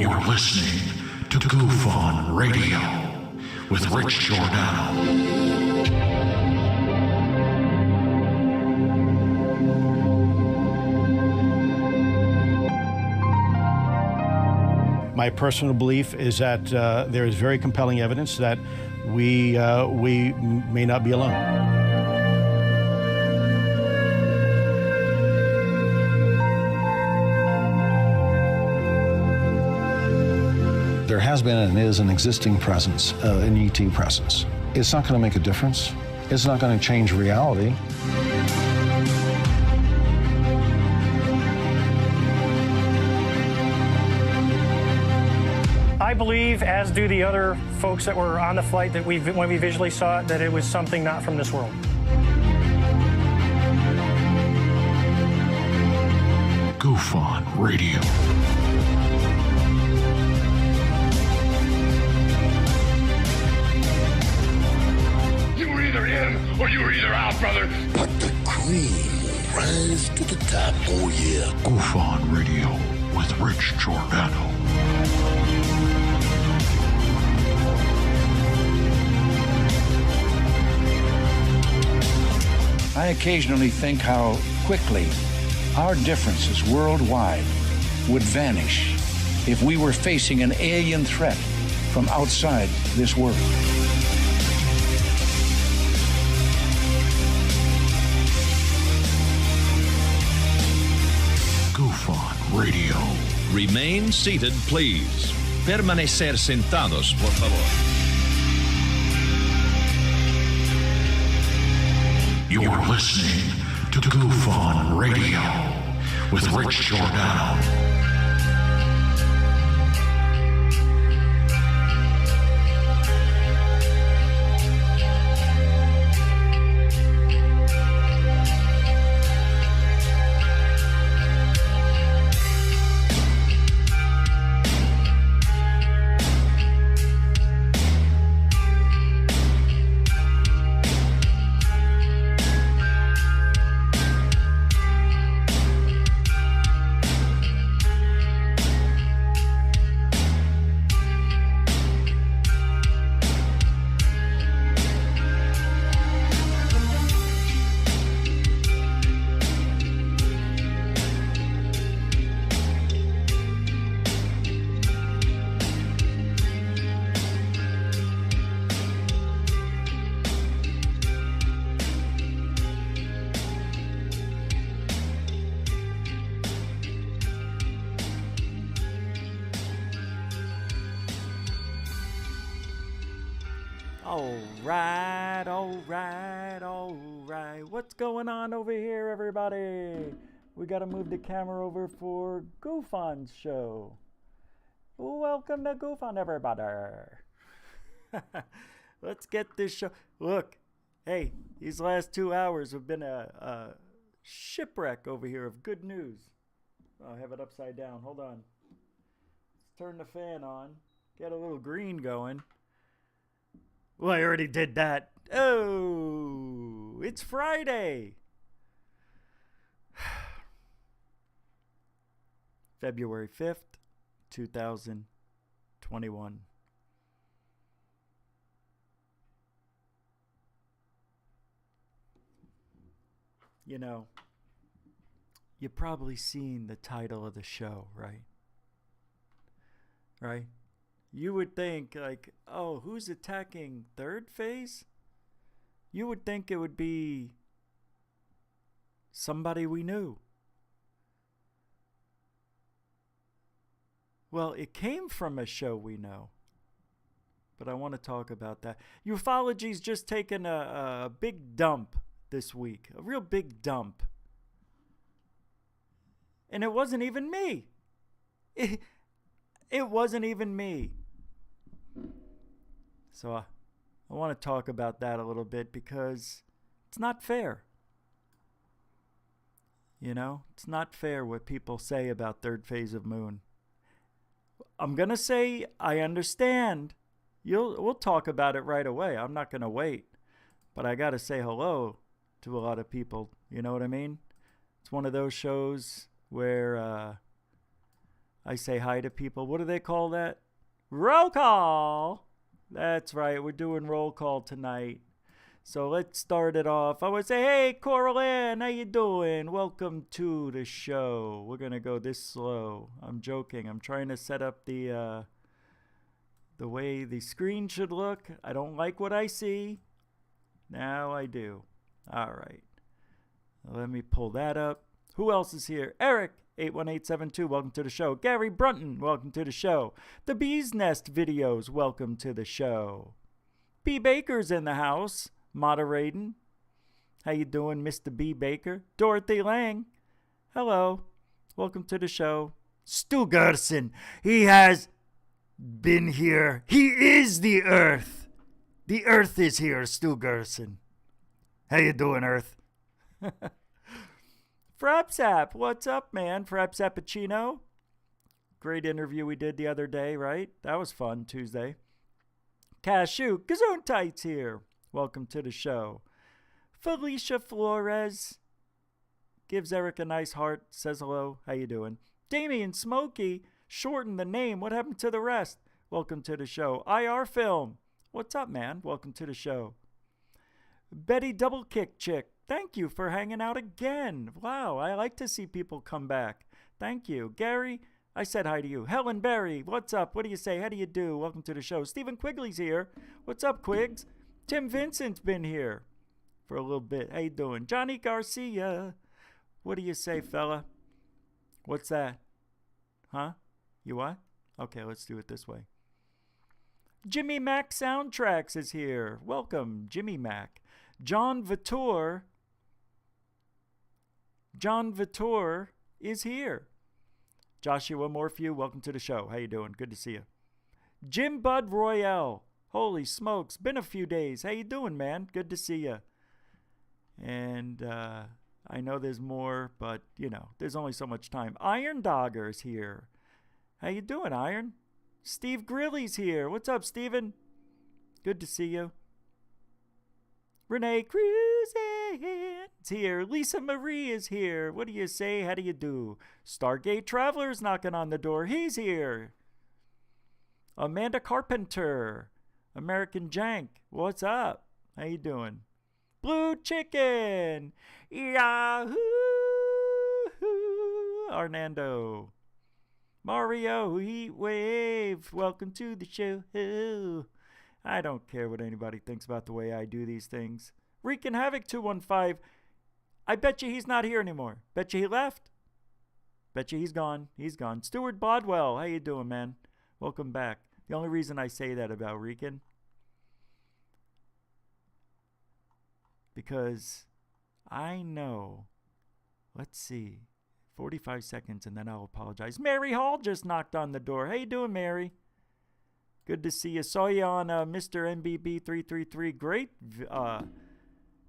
You're listening to Goof On Radio with Rich Giordano. My personal belief is that there is very compelling evidence that we may not be alone. There has been and is an existing presence, an ET presence. It's not going to make a difference. It's not going to change reality. I believe, as do the other folks that were on the flight, that when we visually saw it, that it was something not from this world. Goof On Radio. You were either in or you were either out, brother. But the cream will rise to the top, oh yeah. Goof On Radio with Rich Giordano. I occasionally think how quickly our differences worldwide would vanish if we were facing an alien threat from outside this world. Goof On Radio. Remain seated, please. Permanecer sentados, por favor. You're listening to Goof On Radio with Rich Giordano. All right. What's going on over here, everybody? We got to move the camera over for Goof On's show. Welcome to Goof On, everybody. Let's get this show. Look, hey, these last 2 hours have been a shipwreck over here of good news. I'll have it upside down. Hold on. Let's turn the fan on. Get a little green going. Well, I already did that. Oh, it's Friday. February 5th, 2021. You know, you've probably seen the title of the show, right? Right? You would think, like, oh, who's attacking third phase? You would think it would be somebody we knew. Well, it came from a show we know. But I want to talk about that. UFOlogy's just taken a big dump this week. A real big dump. And it wasn't even me. It wasn't even me. So I want to talk about that a little bit because it's not fair. You know, it's not fair what people say about third phase of moon. I'm going to say I understand. We'll talk about it right away. I'm not going to wait. But I got to say hello to a lot of people. You know what I mean? It's one of those shows where I say hi to people. What do they call that? Roll call. That's right. We're doing roll call tonight. So let's start it off. I would say, hey, Coral Ann, how you doing? Welcome to the show. We're going to go this slow. I'm joking. I'm trying to set up the way the screen should look. I don't like what I see. Now I do. All right. Let me pull that up. Who else is here? Eric, 81872, welcome to the show. Gary Brunton, welcome to the show. The Bee's Nest Videos, welcome to the show. B. Baker's in the house, moderating. How you doing, Mr. B. Baker? Dorothy Lang, hello. Welcome to the show. Stu Gerson, he has been here. He is the Earth. The Earth is here, Stu Gerson. How you doing, Earth? Frapsap, what's up, man? Frapsappuccino. Great interview we did the other day, right? That was fun, Tuesday. Cashew, Gesundheit's here. Welcome to the show. Felicia Flores gives Eric a nice heart, says hello. How you doing? Damian Smokey, shorten the name. What happened to the rest? Welcome to the show. IR Film, what's up, man? Welcome to the show. Betty Double Kick Chick, thank you for hanging out again. Wow, I like to see people come back. Thank you. Gary, I said hi to you. Helen Berry, what's up? What do you say? How do you do? Welcome to the show. Stephen Quigley's here. What's up, Quigs? Tim Vincent's been here for a little bit. How you doing? Johnny Garcia, what do you say, fella? What's that? Huh? You what? Okay, let's do it this way. Jimmy Mac Soundtracks is here. Welcome, Jimmy Mac. John Vittor is here. Joshua Morphew, welcome to the show. How you doing? Good to see you. Jim Bud Royale. Holy smokes, been a few days. How you doing, man? Good to see you. And I know there's more, but, you know, there's only so much time. Iron Dogger's here. How you doing, Iron? Steve Grilly's here. What's up, Steven? Good to see you. Renee Cruz is here. Lisa Marie is here. What do you say? How do you do? Stargate Traveler's knocking on the door. He's here. Amanda Carpenter. American Jank. What's up? How you doing? Blue Chicken. Yahoo! Arnando. Mario Heatwave. Welcome to the show. I don't care what anybody thinks about the way I do these things. Wreaking Havoc 215. I bet you he's not here anymore. Bet you he left. Bet you he's gone. He's gone. Stuart Bodwell. How you doing, man? Welcome back. The only reason I say that about Wreakin, because I know, let's see, 45 seconds and then I'll apologize. Mary Hall just knocked on the door. How you doing, Mary? Good to see you. Saw you on Mr. MBB 333. Great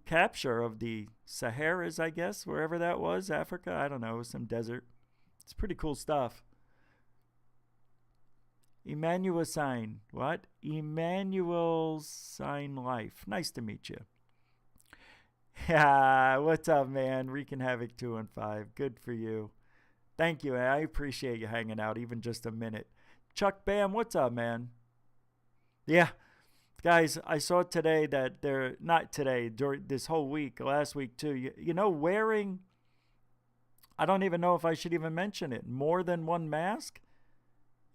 capture of the Saharas, I guess, wherever that was. Africa, I don't know, some desert. It's pretty cool stuff. Emmanuel Sign. What? Emmanuel Sign Life. Nice to meet you. Yeah, what's up, man? Wreaking Havoc 215. Good for you. Thank you. I appreciate you hanging out even just a minute. Chuck Bam, what's up, man? Yeah, guys, I saw today that they're not today, during this whole week, last week too. You know, wearing, I don't even know if I should even mention it, more than one mask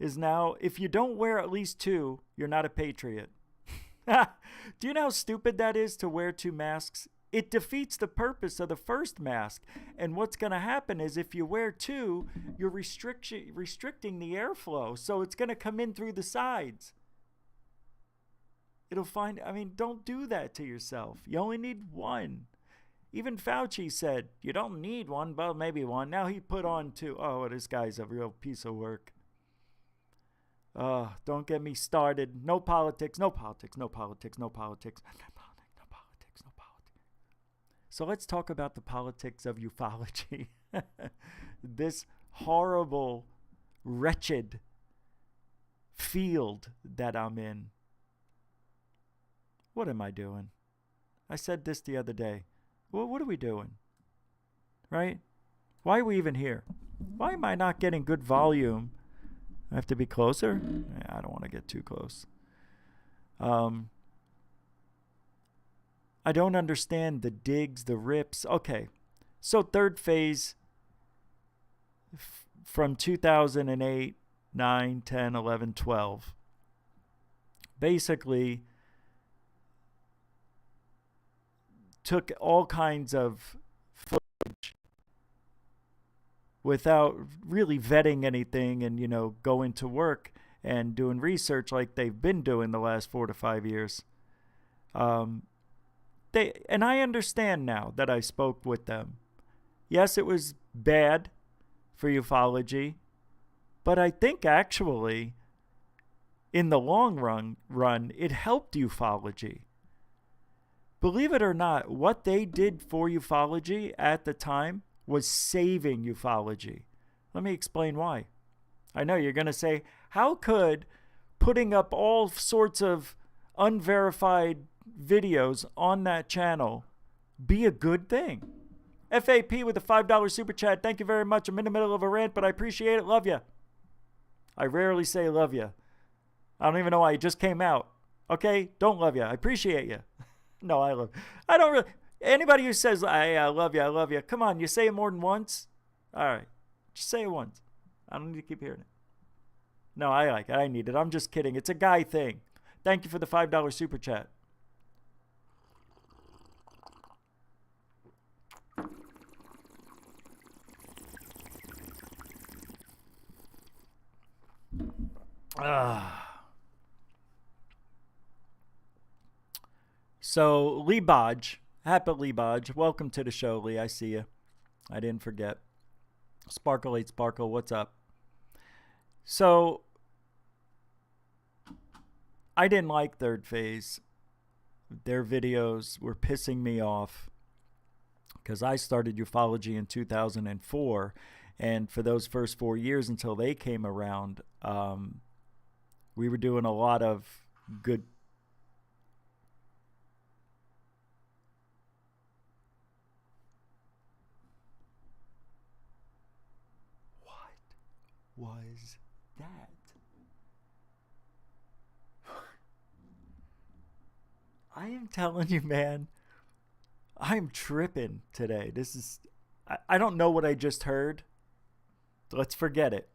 is now, if you don't wear at least two, you're not a patriot. Do you know how stupid that is to wear two masks? It defeats the purpose of the first mask. And what's going to happen is if you wear two, you're restricting the airflow. So it's going to come in through the sides. Don't do that to yourself. You only need one. Even Fauci said, you don't need one, but maybe one. Now he put on two. Oh, this guy's a real piece of work. Don't get me started. No politics, no politics, no politics, no politics. So let's talk about the politics of ufology. This horrible, wretched field that I'm in. What am I doing? I said this the other day. Well, what are we doing? Right? Why are we even here? Why am I not getting good volume I have to be closer? Yeah, I don't want to get too close. I don't understand the digs, the rips. Okay, so third phase from 2008, 9, 10, 11, 12. Basically took all kinds of footage without really vetting anything and, going to work and doing research like they've been doing the last 4 to 5 years. And I understand now that I spoke with them. Yes, it was bad for ufology, but I think actually in the long run, it helped ufology. Believe it or not, what they did for ufology at the time was saving ufology. Let me explain why. I know you're going to say, how could putting up all sorts of unverified videos on that channel be a good thing? FAP with a $5 super chat. Thank you very much. I'm in the middle of a rant, but I appreciate it. Love you. I rarely say love you. I don't even know why it just came out. Okay? Don't love you. I appreciate you. No, I don't really. Anybody who says, I love you. Come on, you say it more than once? All right. Just say it once. I don't need to keep hearing it. No, I like it. I need it. I'm just kidding. It's a guy thing. Thank you for the $5 super chat. So, Lee Bodge, Happy Lee Bodge, welcome to the show, Lee. I see you. I didn't forget. Sparkle 8 Sparkle, what's up? So, I didn't like Third Phase. Their videos were pissing me off because I started ufology in 2004, and for those first 4 years until they came around, we were doing a lot of good. What was that? I am telling you, man, I'm tripping today. This is, I don't know what I just heard. Let's forget it.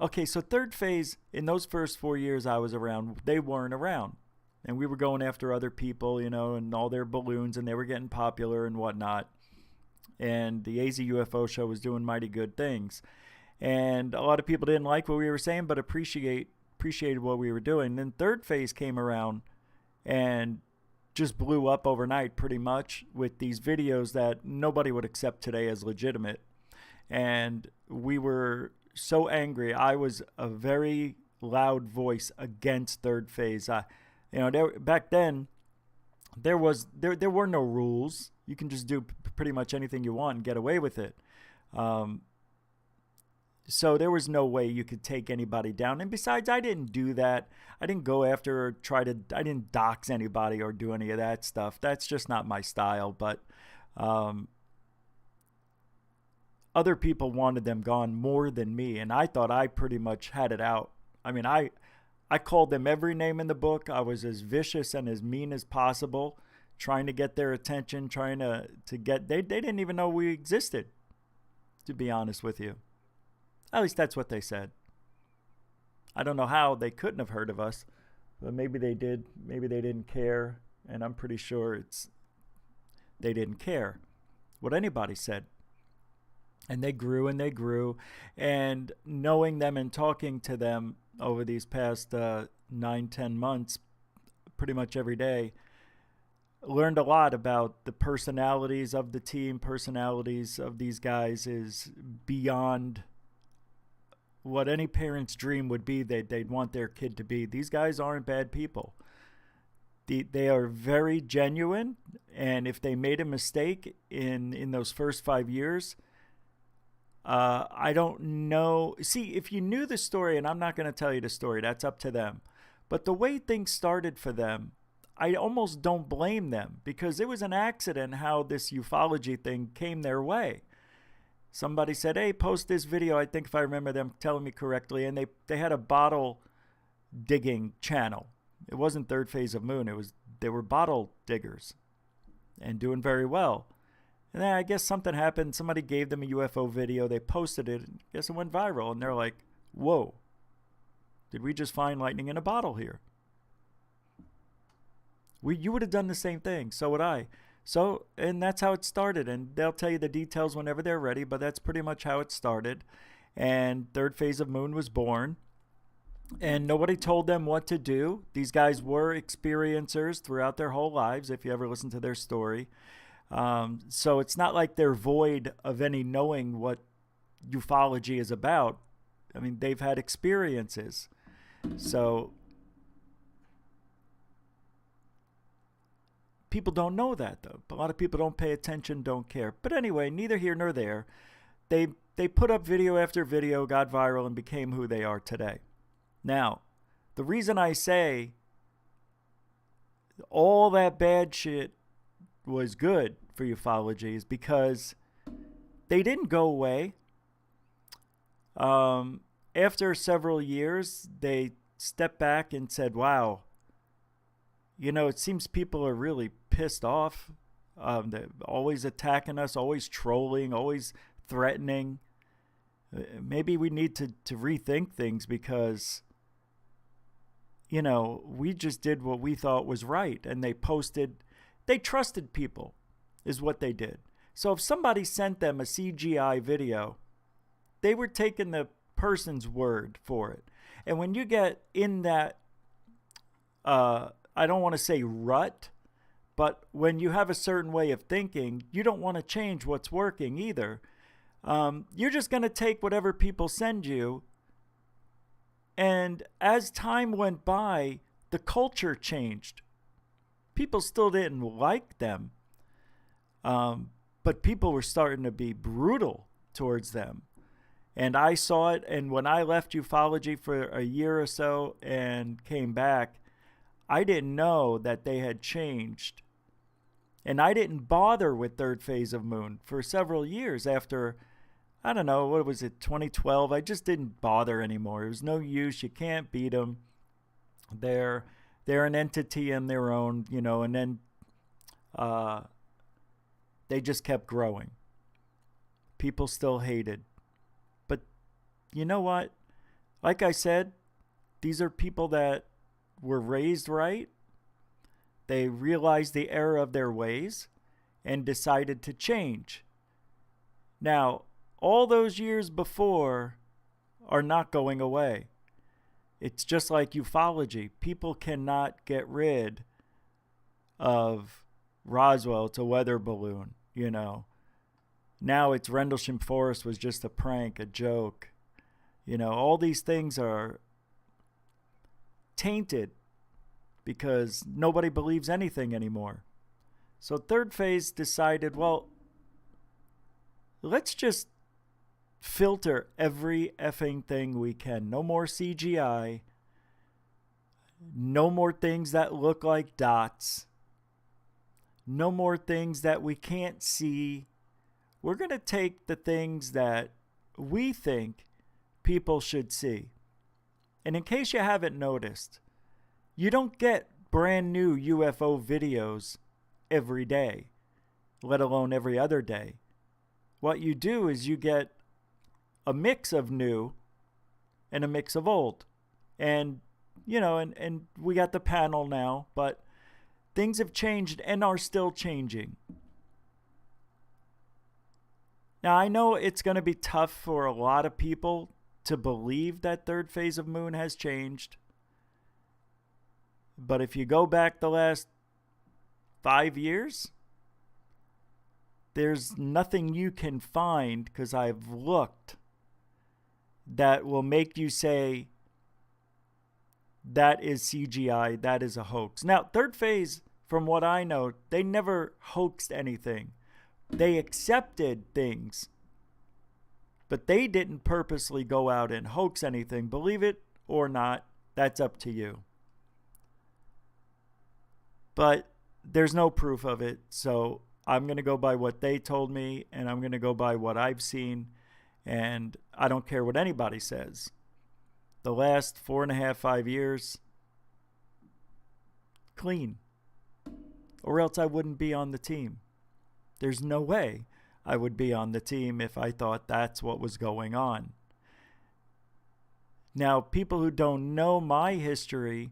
Okay, so Third Phase, in those first 4 years I was around, they weren't around. And we were going after other people, and all their balloons, and they were getting popular and whatnot. And the AZ UFO show was doing mighty good things. And a lot of people didn't like what we were saying, but appreciated what we were doing. Then Third Phase came around and just blew up overnight pretty much with these videos that nobody would accept today as legitimate. And we were so angry. I was a very loud voice against Third Phase. Back then, there were no rules. You can just do pretty much anything you want and get away with it. So there was no way you could take anybody down. And besides, I didn't do that. I didn't go after or I didn't dox anybody or do any of that stuff. That's just not my style. But other people wanted them gone more than me. And I thought I pretty much had it out. I mean, I called them every name in the book. I was as vicious and as mean as possible, trying to get their attention, trying to get, they didn't even know we existed, to be honest with you. At least that's what they said. I don't know how they couldn't have heard of us, but maybe they did. Maybe they didn't care, and I'm pretty sure they didn't care what anybody said. And they grew and they grew, and knowing them and talking to them over these past 9-10 months, pretty much every day, learned a lot about the personalities of the team, personalities of these guys is beyond what any parent's dream would be they'd want their kid to be. These guys aren't bad people. They are very genuine, and if they made a mistake in those first 5 years, I don't know. See, if you knew the story, and I'm not going to tell you the story, that's up to them. But the way things started for them, I almost don't blame them, because it was an accident how this ufology thing came their way. somebody said, hey, post this video. I think if I remember them telling me correctly. And they had a bottle digging channel. It wasn't Third Phase of Moon. They were bottle diggers and doing very well. And then I guess something happened. Somebody gave them a UFO video. They posted it. And I guess it went viral. And they're like, whoa, did we just find lightning in a bottle here? You would have done the same thing. So would I. So, and that's how it started. And they'll tell you the details whenever they're ready. But that's pretty much how it started. And Third Phase of Moon was born. And nobody told them what to do. These guys were experiencers throughout their whole lives, if you ever listen to their story. So it's not like they're void of any knowing what ufology is about. I mean, they've had experiences. So people don't know that, though. A lot of people don't pay attention, don't care. But anyway, neither here nor there. They put up video after video, got viral, and became who they are today. Now, the reason I say all that bad shit was good for ufology is because they didn't go away. After several years, they stepped back and said, wow, it seems people are really pissed off. They're always attacking us, always trolling, always threatening. Maybe we need to rethink things because we just did what we thought was right. And they trusted people is what they did. So if somebody sent them a CGI video, they were taking the person's word for it. And when you get in that, I don't want to say rut, but when you have a certain way of thinking, you don't want to change what's working either. You're just going to take whatever people send you. And as time went by, the culture changed. People still didn't like them, but people were starting to be brutal towards them. And I saw it, and when I left ufology for a year or so and came back, I didn't know that they had changed. And I didn't bother with Third Phase of Moon for several years after, I don't know, what was it, 2012? I just didn't bother anymore. It was no use. You can't beat them. They're an entity in their own, and then they just kept growing. People still hated. But you know what? Like I said, these are people that were raised right. They realized the error of their ways and decided to change. Now, all those years before are not going away. It's just like ufology. People cannot get rid of Roswell. It's a weather balloon, Now it's Rendlesham Forest was just a prank, a joke. All these things are tainted because nobody believes anything anymore. So Third Phase decided, well, let's just filter every effing thing we can. No more CGI. No more things that look like dots. No more things that we can't see. We're going to take the things that we think people should see. And in case you haven't noticed, you don't get brand new UFO videos every day, let alone every other day. What you do is you get a mix of new and a mix of old. And, and we got the panel now, but things have changed and are still changing. Now, I know it's going to be tough for a lot of people to believe that Third Phase of Moon has changed. But if you go back the last 5 years, there's nothing you can find, because I've looked, that will make you say that is CGI, that is a hoax. Now, Third Phase, from what I know, they never hoaxed anything. They accepted things, but they didn't purposely go out and hoax anything. Believe it or not, that's up to you. But there's no proof of it, so I'm going to go by what they told me, and I'm going to go by what I've seen, and I don't care what anybody says. The last 4.5, 5 years, clean. Or else I wouldn't be on the team. There's no way I would be on the team if I thought that's what was going on. Now, people who don't know my history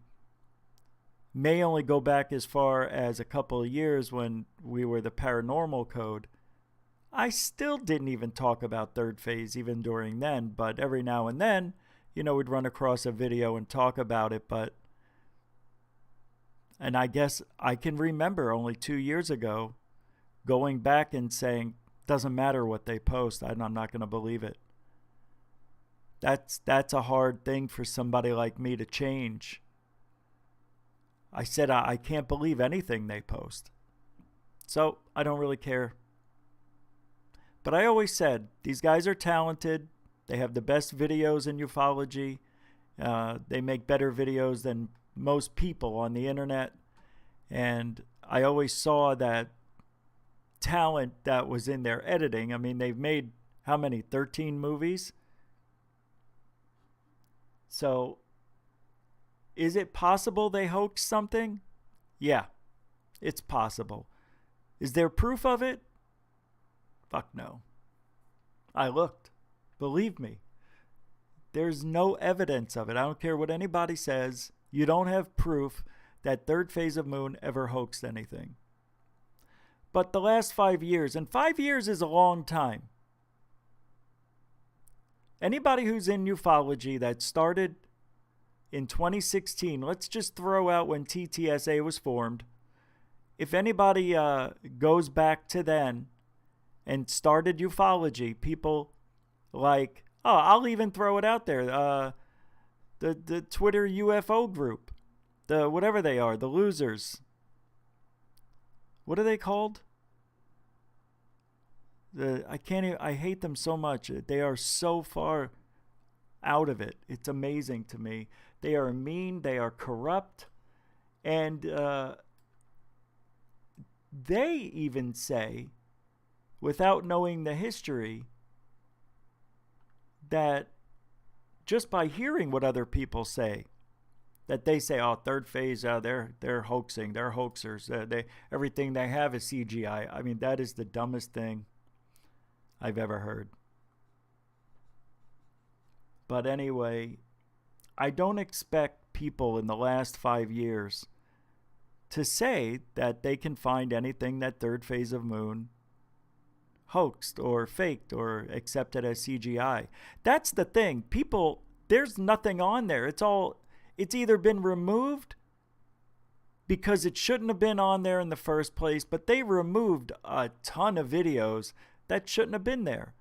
may only go back as far as a couple of years when we were the paranormal code. I still didn't even talk about third phase even during then, but every now and then, we'd run across a video and talk about it. And I guess I can remember only 2 years ago going back and saying, doesn't matter what they post, I'm not going to believe it. That's a hard thing for somebody like me to change. I said I can't believe anything they post. So I don't really care. But I always said, these guys are talented. They have the best videos in ufology. They make better videos than most people on the internet. And I always saw that talent that was in their editing. I mean, they've made how many? 13 movies? So, is it possible they hoaxed something? Yeah, it's possible. Is there proof of it? Fuck no. I looked. Believe me. There's no evidence of it. I don't care what anybody says. You don't have proof that third phase of moon ever hoaxed anything. But the last 5 years, and 5 years is a long time. Anybody who's in ufology that started in 2016, let's just throw out when TTSA was formed. If anybody goes back to then and started ufology, people like, I'll even throw it out there, the Twitter UFO group, the whatever they are, the losers. What are they called? I hate them so much. They are so far out of it. It's amazing to me. They are mean. They are corrupt. And they even say, without knowing the history, that just by hearing what other people say, that they say, third phase, they're hoaxing, they're hoaxers, everything they have is CGI. I mean, that is the dumbest thing I've ever heard. But anyway, I don't expect people in the last 5 years to say that they can find anything that third phase of moon hoaxed or faked or accepted as CGI. That's the thing. People, there's nothing on there. It's either been removed because it shouldn't have been on there in the first place, but they removed a ton of videos that shouldn't have been there.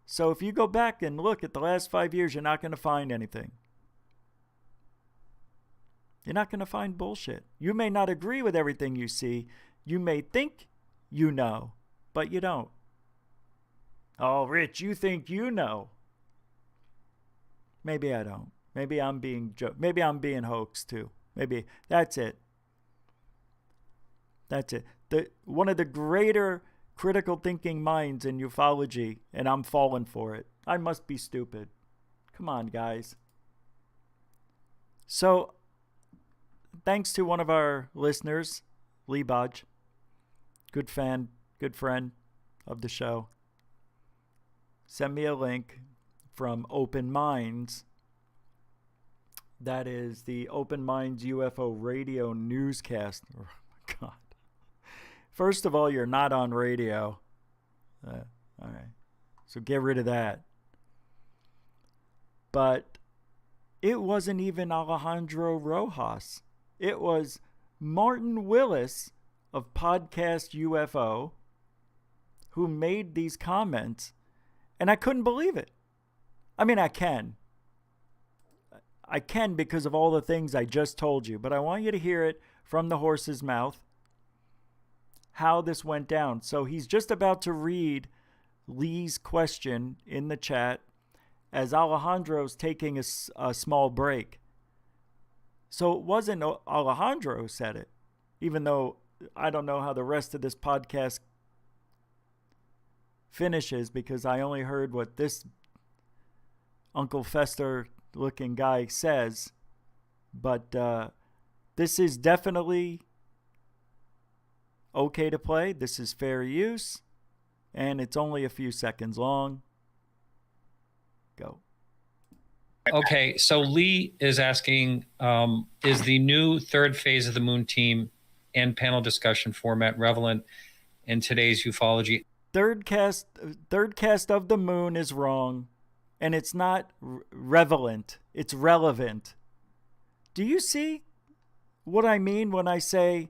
So if you go back and look at the last 5 years, you're not going to find anything. You're not going to find bullshit. You may not agree with everything you see. You may think you know, but you don't. Oh, Rich, you think you know. Maybe I don't. Maybe I'm being hoaxed too. Maybe that's it. That's it. One of the greater critical thinking minds in ufology, and I'm falling for it. I must be stupid. Come on, guys. So, thanks to one of our listeners, Lee Bodge, good fan, good friend of the show, send me a link from Open Minds. That is the Open Minds UFO radio newscast. Oh my God. First of all, you're not on radio. All right. So get rid of that. But it wasn't even Alejandro Rojas. It was Martin Willis of PodcastUFO who made these comments. And I couldn't believe it. I mean, I can because of all the things I just told you. But I want you to hear it from the horse's mouth, how this went down. So he's just about to read Lee's question in the chat as Alejandro's taking a small break. So it wasn't Alejandro who said it, even though I don't know how the rest of this podcast finishes, because I only heard what this Uncle Fester looking guy says. But this is definitely okay to play. This is fair use. And it's only a few seconds long. Go. Okay, so Lee is asking, is the new third phase of the moon team and panel discussion format relevant in today's ufology? Third cast of the moon is wrong, and it's not relevant. It's relevant. Do you see what I mean when I say,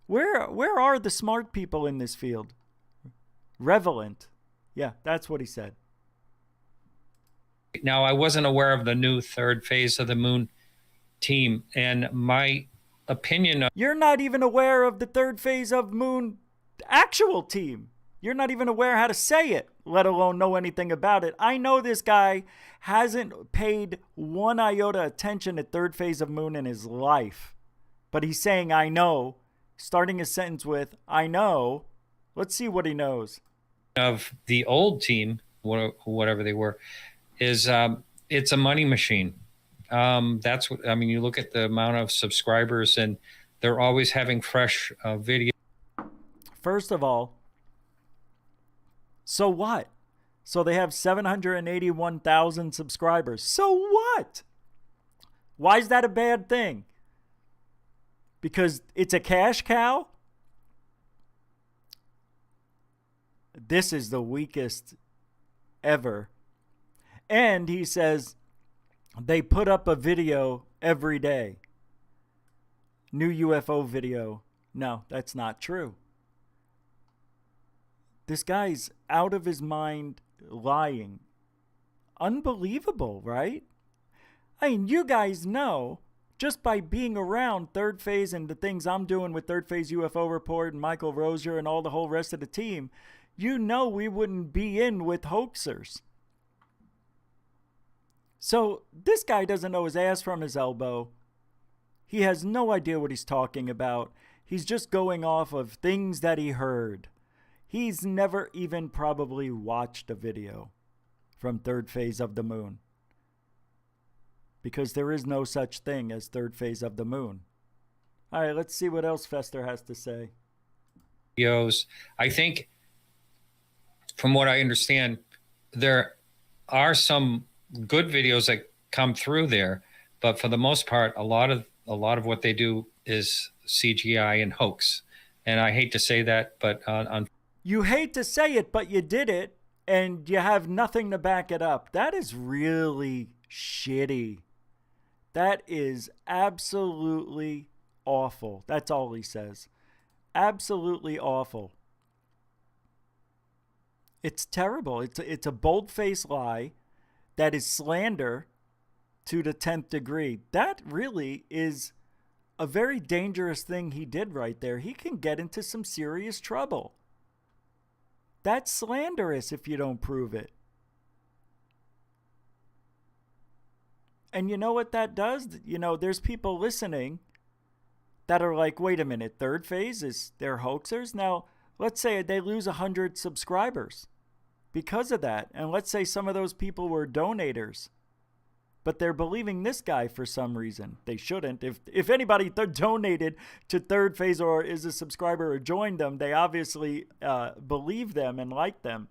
where are the smart people in this field? Relevant. Yeah, that's what he said. Now, I wasn't aware of the new third phase of the moon team, and my opinion... You're not even aware of the third phase of moon actual team. You're not even aware how to say it, let alone know anything about it. I know this guy hasn't paid one iota attention to third phase of moon in his life. But he's saying, I know, starting a sentence with, I know. Let's see what he knows. Of the old team, whatever they were, is it's a money machine. That's what, I mean, you look at the amount of subscribers, and they're always having fresh video. First of all, so what? So they have 781,000 subscribers. So what? Why is that a bad thing? Because it's a cash cow? This is the weakest ever. And he says they put up a video every day. New UFO video. No, that's not true. This guy's out of his mind lying. Unbelievable, right? I mean, you guys know, just by being around Third Phase and the things I'm doing with Third Phase UFO Report and Michael Rozier and all the whole rest of the team, you know we wouldn't be in with hoaxers. So this guy doesn't know his ass from his elbow. He has no idea what he's talking about. He's just going off of things that he heard. He's never even probably watched a video from Third Phase of the Moon, because there is no such thing as Third Phase of the Moon. All right, let's see what else Fester has to say. Videos. I think, from what I understand, there are some good videos that come through there, but for the most part, a lot of what they do is CGI and hoax. And I hate to say that, but on you hate to say it, but you did it, and you have nothing to back it up. That is really shitty. That is absolutely awful. That's all he says. Absolutely awful. It's terrible. It's a bold-faced lie that is slander to the 10th degree. That really is a very dangerous thing he did right there. He can get into some serious trouble. That's slanderous if you don't prove it. And you know what that does? You know, there's people listening that are like, wait a minute, Third Phase, is they're hoaxers? Now, let's say they lose 100 subscribers because of that. And let's say some of those people were donators, but they're believing this guy for some reason. They shouldn't. If anybody donated to Third Phase or is a subscriber or joined them, they obviously believe them and like them.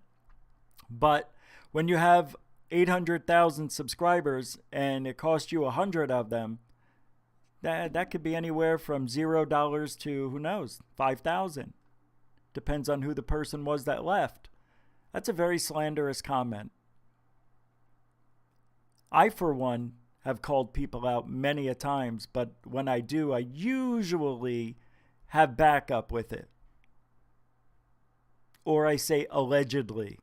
But when you have 800,000 subscribers and it costs you 100 of them, that could be anywhere from $0 to, who knows, 5,000. Depends on who the person was that left. That's a very slanderous comment. I, for one, have called people out many a times, but when I do, I usually have backup with it. Or I say allegedly.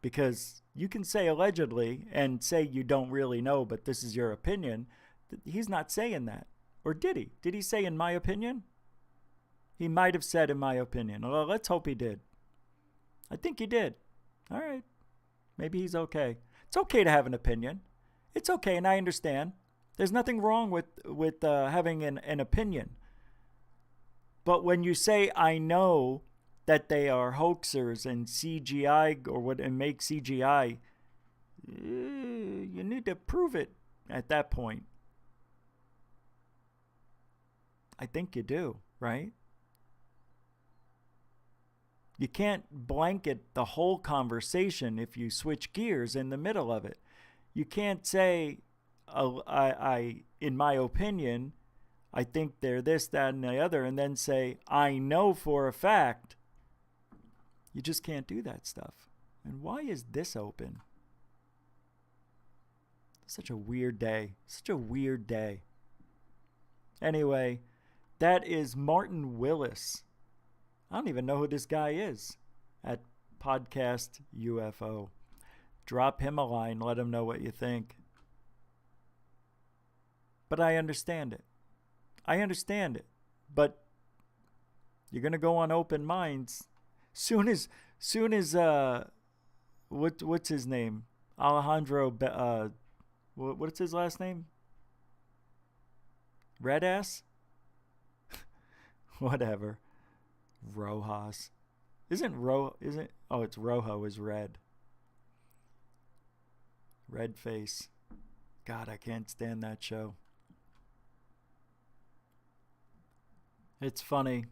Because you can say allegedly and say you don't really know, but this is your opinion. He's not saying that. Or did he? Did he say in my opinion? He might have said in my opinion. Well, let's hope he did. I think he did. All right. Maybe he's okay. It's okay to have an opinion. It's okay, and I understand. There's nothing wrong with having an opinion. But when you say, I know that they are hoaxers and CGI and make CGI, you need to prove it at that point. I think you do, right? You can't blanket the whole conversation if you switch gears in the middle of it. You can't say, in my opinion, I think they're this, that, and the other, and then say, I know for a fact. You just can't do that stuff. And why is this open? Such a weird day. Such a weird day. Anyway, that is Martin Willis. I don't even know who this guy is at PodcastUFO. Drop him a line. Let him know what you think. But I understand it. I understand it. But you're going to go on open minds. Soon as what's his name? Alejandro, what's his last name? Red ass? Whatever. Rojas. Oh, it's Rojo is red. Red face. God, I can't stand that show. It's funny.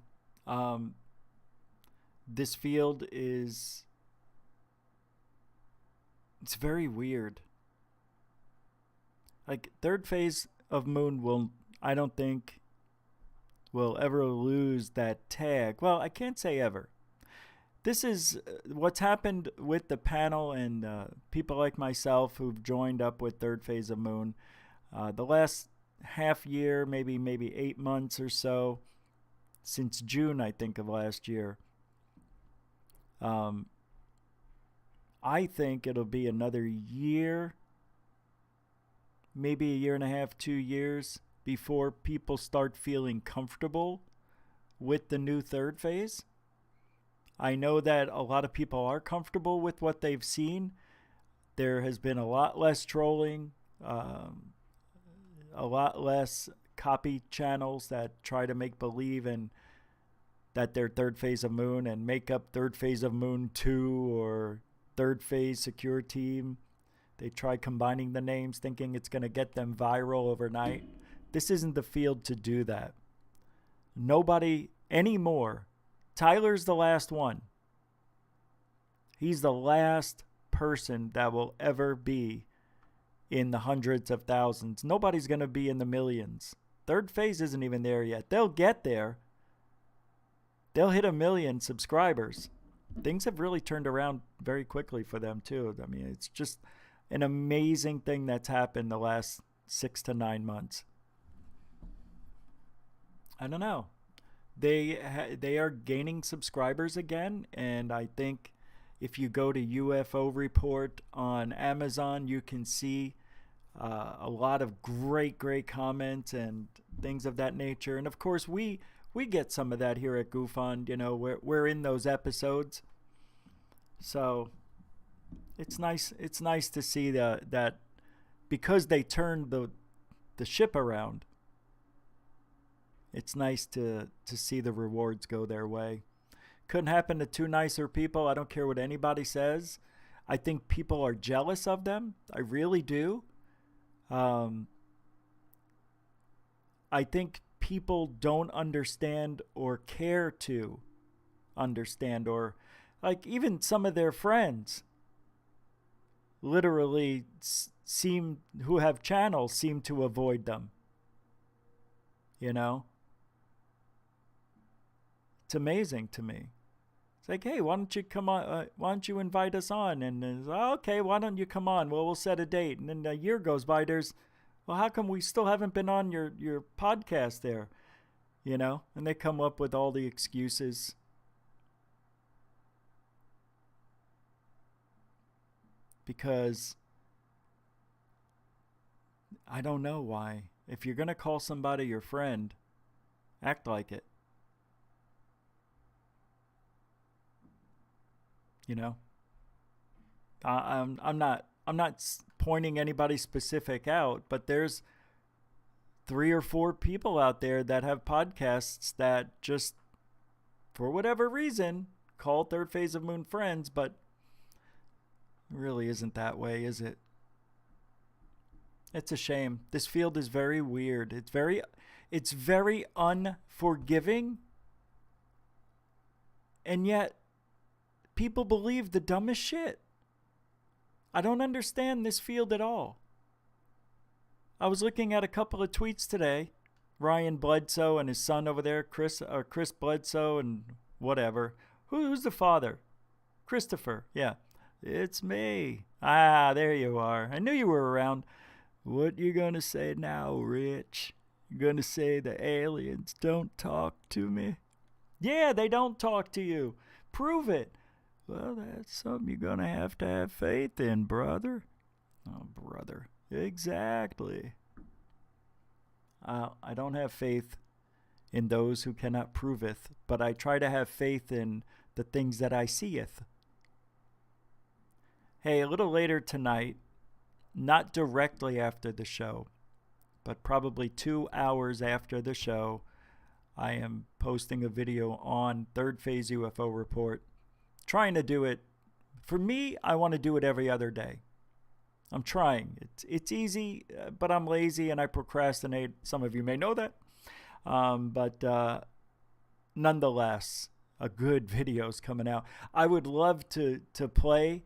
This field it's very weird. Like, third phase of moon I don't think will ever lose that tag. Well, I can't say ever. This is what's happened with the panel and people like myself who've joined up with third phase of moon. The last half year, maybe 8 months or so, since June, I think, of last year. I think it'll be another year, maybe a year and a half, 2 years, before people start feeling comfortable with the new third phase. I know that a lot of people are comfortable with what they've seen. There has been a lot less trolling, a lot less copy channels that try to make believe in that they're third phase of moon and make up third phase of moon 2 or third phase secure team. They try combining the names thinking it's going to get them viral overnight. This isn't the field to do that. Nobody anymore. Tyler's the last one. He's the last person that will ever be in the hundreds of thousands. Nobody's going to be in the millions. Third phase isn't even there yet. They'll get there. They'll hit 1 million subscribers. Things have really turned around very quickly for them too. I mean, it's just an amazing thing that's happened the last 6 to 9 months. I don't know. They are gaining subscribers again, and I think if you go to UFO Report on Amazon, you can see a lot of great comments and things of that nature. And of course, we get some of that here at GoofOn. You know, we're in those episodes, so it's nice. It's nice to see that because they turned the ship around. It's nice to see the rewards go their way. Couldn't happen to two nicer people. I don't care what anybody says. I think people are jealous of them. I really do. I think people don't understand or care to understand, or like even some of their friends literally who have channels seem to avoid them. You know? It's amazing to me. It's like, hey, why don't you come on? Why don't you invite us on? And okay, why don't you come on? Well, we'll set a date. And then a year goes by. Well, how come we still haven't been on your podcast there? You know, and they come up with all the excuses. Because I don't know why. If you're going to call somebody your friend, act like it. You know, I'm not pointing anybody specific out, but there's 3 or 4 people out there that have podcasts that just, for whatever reason, call Third Phase of Moon friends, but it really isn't that way, is it? It's a shame. This field is very weird. It's very unforgiving. And yet, people believe the dumbest shit. I don't understand this field at all. I was looking at a couple of tweets today. Ryan Bledsoe and his son over there, Chris Bledsoe and whatever. Who's the father? Christopher. Yeah. It's me. Ah, there you are. I knew you were around. What you gonna say now, Rich? You gonna say the aliens don't talk to me? Yeah, they don't talk to you. Prove it. Well, that's something you're gonna have to have faith in, brother. Oh, brother. Exactly. I don't have faith in those who cannot proveth, but I try to have faith in the things that I seeth. Hey, a little later tonight, not directly after the show, but probably 2 hours after the show, I am posting a video on Third Phase UFO Report. Trying to do it. For me, I want to do it every other day. I'm trying. It's easy, but I'm lazy and I procrastinate. Some of you may know that. But nonetheless, a good video's coming out. I would love to play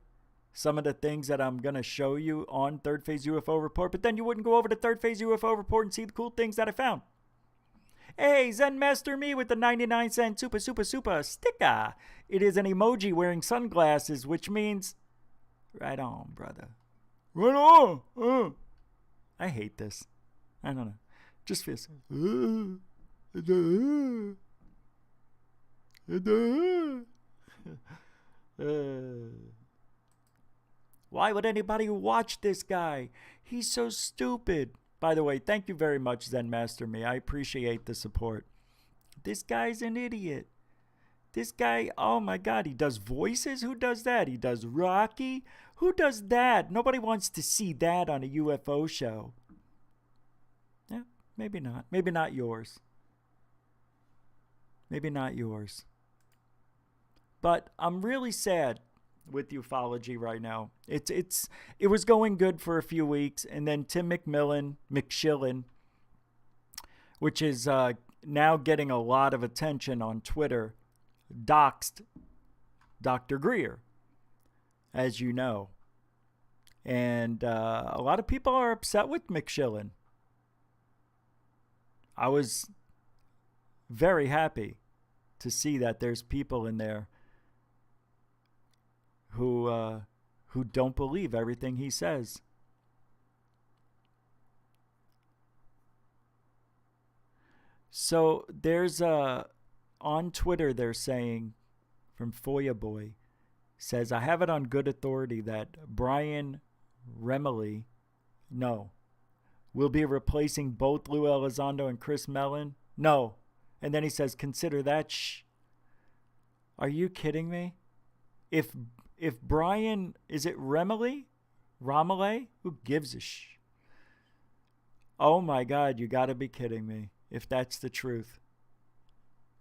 some of the things that I'm going to show you on Third Phase UFO Report, but then you wouldn't go over to Third Phase UFO Report and see the cool things that I found. Hey, Zen Master Me with the 99-cent super sticker. It is an emoji wearing sunglasses, which means, right on, brother. Right on. I hate this. I don't know. Just feels. Why would anybody watch this guy? He's so stupid. By the way, thank you very much, Zen Master Me. I appreciate the support. This guy's an idiot. This guy, oh my God, he does voices? Who does that? He does Rocky? Who does that? Nobody wants to see that on a UFO show. Yeah, maybe not. Maybe not yours. Maybe not yours. But I'm really sad with ufology right now. It was going good for a few weeks, and then Tim McShillen, which is now getting a lot of attention on Twitter, doxed Dr. Greer, as you know. And a lot of people are upset with McShillen. I was very happy to see that there's people in there who don't believe everything he says. So there's on Twitter they're saying, from Foya Boy, says, I have it on good authority that Brian Remley, will be replacing both Lou Elizondo and Chris Mellon. No. And then he says, consider that Are you kidding me? If Brian, is it Remley? Who gives a Oh my God, you got to be kidding me. If that's the truth.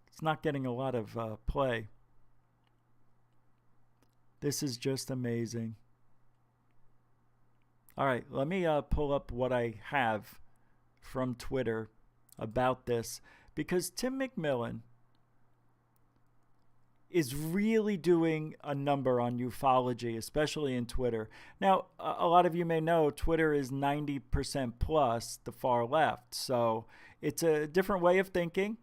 It's not getting a lot of play. This is just amazing. All right, let me pull up what I have from Twitter about this, because Tim McMillan is really doing a number on ufology, especially in Twitter. Now, a lot of you may know Twitter is 90% plus the far left. So it's a different way of thinking.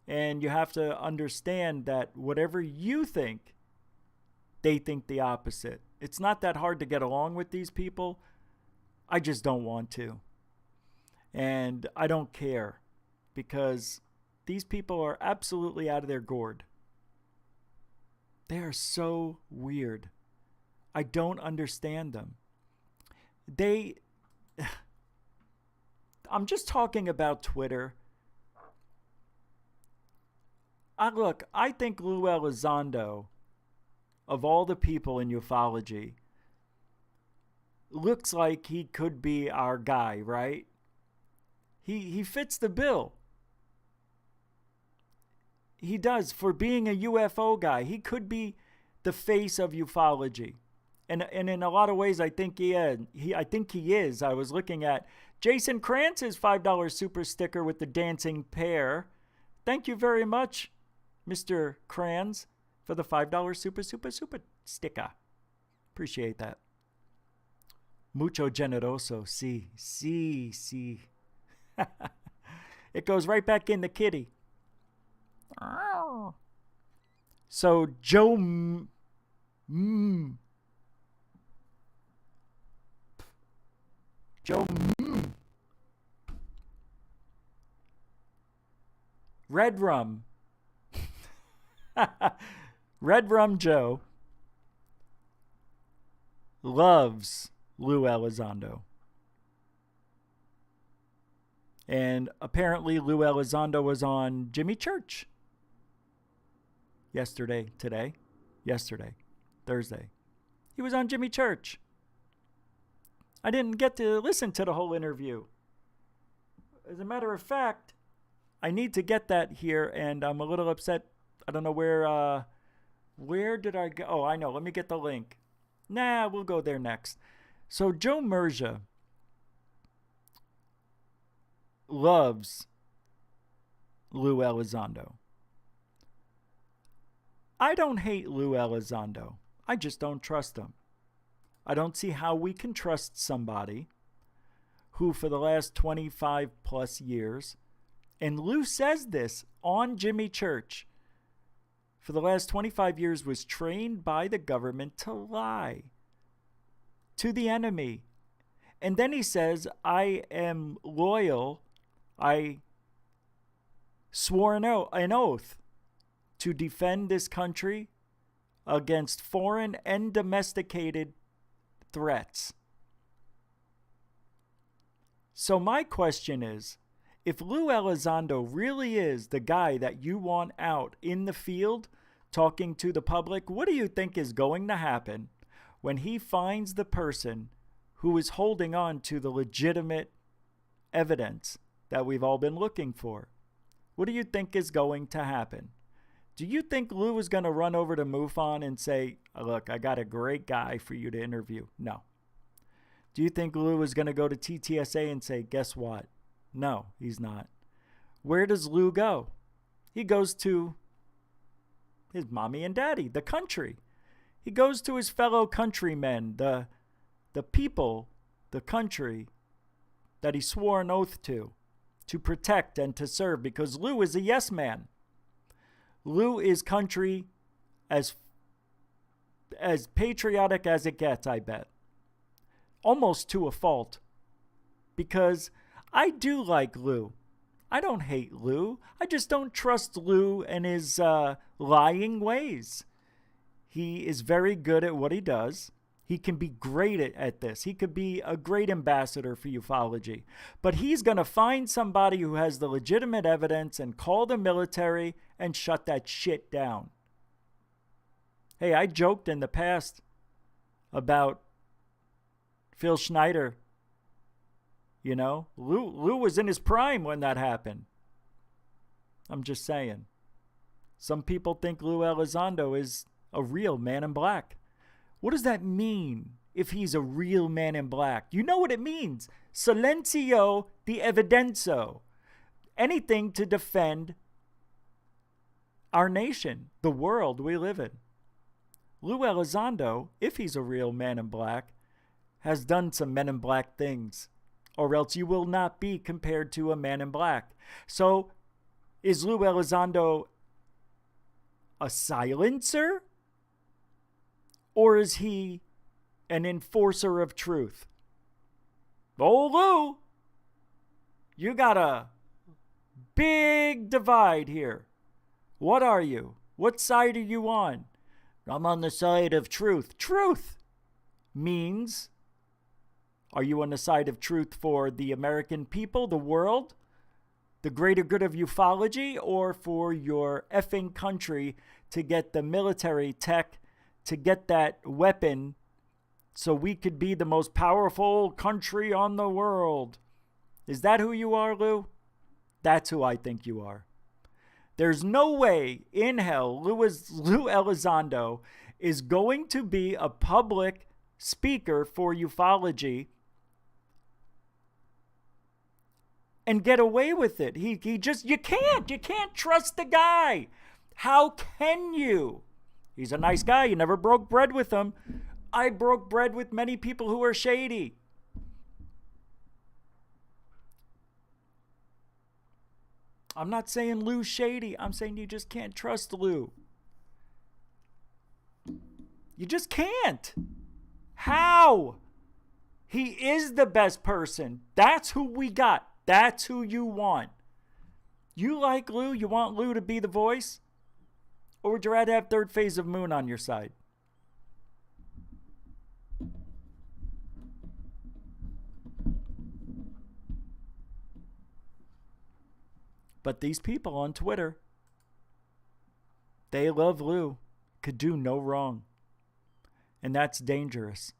And you have to understand that whatever you think, they think the opposite. It's not that hard to get along with these people. I just don't want to. And I don't care, because these people are absolutely out of their gourd. They are so weird. I don't understand them. I'm just talking about Twitter. I think Lou Elizondo, of all the people in ufology, looks like he could be our guy, right? He fits the bill. He does. For being a UFO guy, he could be the face of ufology. And in a lot of ways, I think he is. I was looking at Jason Krantz's $5 super sticker with the dancing pear. Thank you very much, Mr. Kranz, for the $5 super sticker. Appreciate that. Mucho generoso. Sí. It goes right back in the kitty. So Joe Red Rum. Red Rum Joe loves Lou Elizondo. And apparently Lou Elizondo was on Jimmy Church Thursday. He was on Jimmy Church. I didn't get to listen to the whole interview. As a matter of fact, I need to get that here, and I'm a little upset. I don't know where did I go? Oh, I know. Let me get the link. Nah, we'll go there next. So Joe Merja loves Lou Elizondo. I don't hate Lou Elizondo. I just don't trust him. I don't see how we can trust somebody who for the last 25 plus years, and Lou says this on Jimmy Church, for the last 25 years was trained by the government to lie to the enemy. And then he says, I am loyal. I swore an oath to defend this country against foreign and domesticated threats. So my question is, if Lou Elizondo really is the guy that you want out in the field talking to the public, what do you think is going to happen when he finds the person who is holding on to the legitimate evidence that we've all been looking for? What do you think is going to happen? Do you think Lou is going to run over to MUFON and say, look, I got a great guy for you to interview? No. Do you think Lou is going to go to TTSA and say, guess what? No, he's not. Where does Lou go? He goes to his mommy and daddy, the country. He goes to his fellow countrymen, the people, the country that he swore an oath to protect and to serve, because Lou is a yes man. Lou is country as patriotic as it gets, I bet. Almost to a fault. Because I do like Lou. I don't hate Lou. I just don't trust Lou and his lying ways. He is very good at what he does. He can be great at this. He could be a great ambassador for ufology. But he's going to find somebody who has the legitimate evidence and call the military and shut that shit down. Hey, I joked in the past about Phil Schneider. You know, Lou was in his prime when that happened. I'm just saying. Some people think Lou Elizondo is a real man in black. What does that mean if he's a real man in black? You know what it means. Silencio di evidenzo. Anything to defend our nation, the world we live in. Lou Elizondo, if he's a real man in black, has done some men in black things, or else you will not be compared to a man in black. So, is Lou Elizondo a silencer? Or is he an enforcer of truth? Oh, Lou, you got a big divide here. What are you? What side are you on? I'm on the side of truth. Truth means, are you on the side of truth for the American people, the world, the greater good of ufology, or for your effing country to get the military tech, to get that weapon so we could be the most powerful country on the world? Is that who you are, Lou? That's who I think you are. There's no way in hell Lou Elizondo is going to be a public speaker for ufology and get away with it. He just, you can't trust the guy. How can you? He's a nice guy. You never broke bread with him. I broke bread with many people who are shady. I'm not saying Lou's shady. I'm saying you just can't trust Lou. You just can't. How? He is the best person. That's who we got. That's who you want. You like Lou? You want Lou to be the voice? Or would you rather have third phase of Moon on your side? But these people on Twitter, they love Lou. Could do no wrong. And that's dangerous.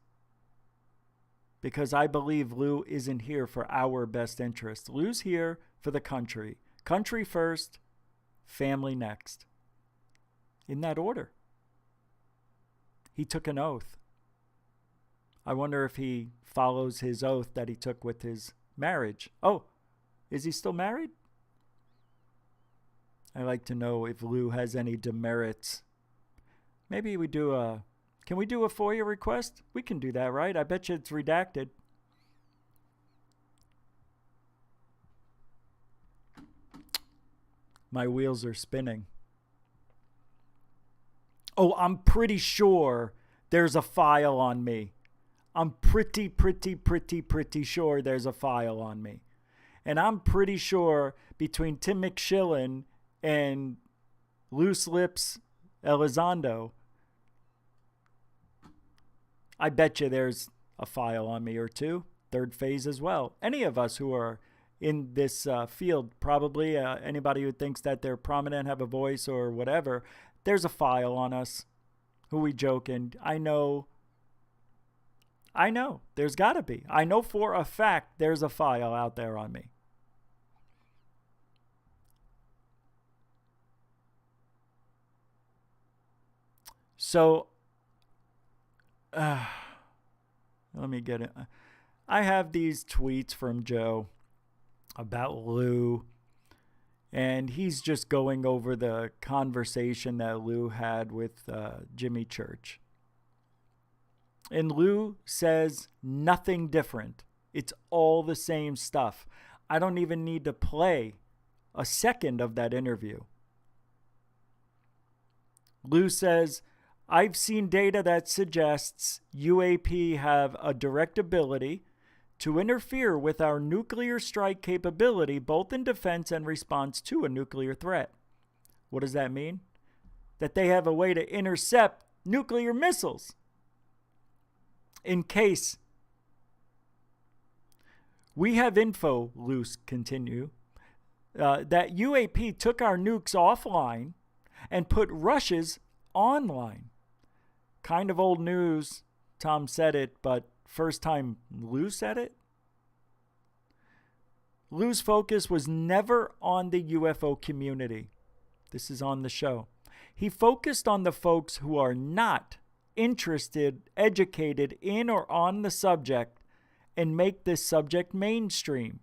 Because I believe Lou isn't here for our best interest. Lou's here for the country. Country first, family next. In that order. He took an oath. I wonder if he follows his oath that he took with his marriage. Oh, is he still married? I like to know if Lou has any demerits. Maybe we do a... Can we do a FOIA request? We can do that, right? I bet you it's redacted. My wheels are spinning. Oh, I'm pretty sure there's a file on me. I'm pretty sure there's a file on me. And I'm pretty sure between Tim McShillen and Loose Lips Elizondo, I bet you there's a file on me or two. Third phase as well. Any of us who are in this field, probably anybody who thinks that they're prominent, have a voice or whatever, there's a file on us. Who we joking? I know. There's got to be. I know for a fact there's a file out there on me. So, let me get it. I have these tweets from Joe about Lou, and he's just going over the conversation that Lou had with Jimmy Church. And Lou says nothing different. It's all the same stuff. I don't even need to play a second of that interview. Lou says, I've seen data that suggests UAP have a direct ability to interfere with our nuclear strike capability, both in defense and response to a nuclear threat. What does that mean? That they have a way to intercept nuclear missiles. In case. We have info, Luce continue, that UAP took our nukes offline and put Russia's online. Kind of old news. Tom said it, but first time Lou said it? Lou's focus was never on the UFO community. This is on the show. He focused on the folks who are not interested, educated in or on the subject, and make this subject mainstream.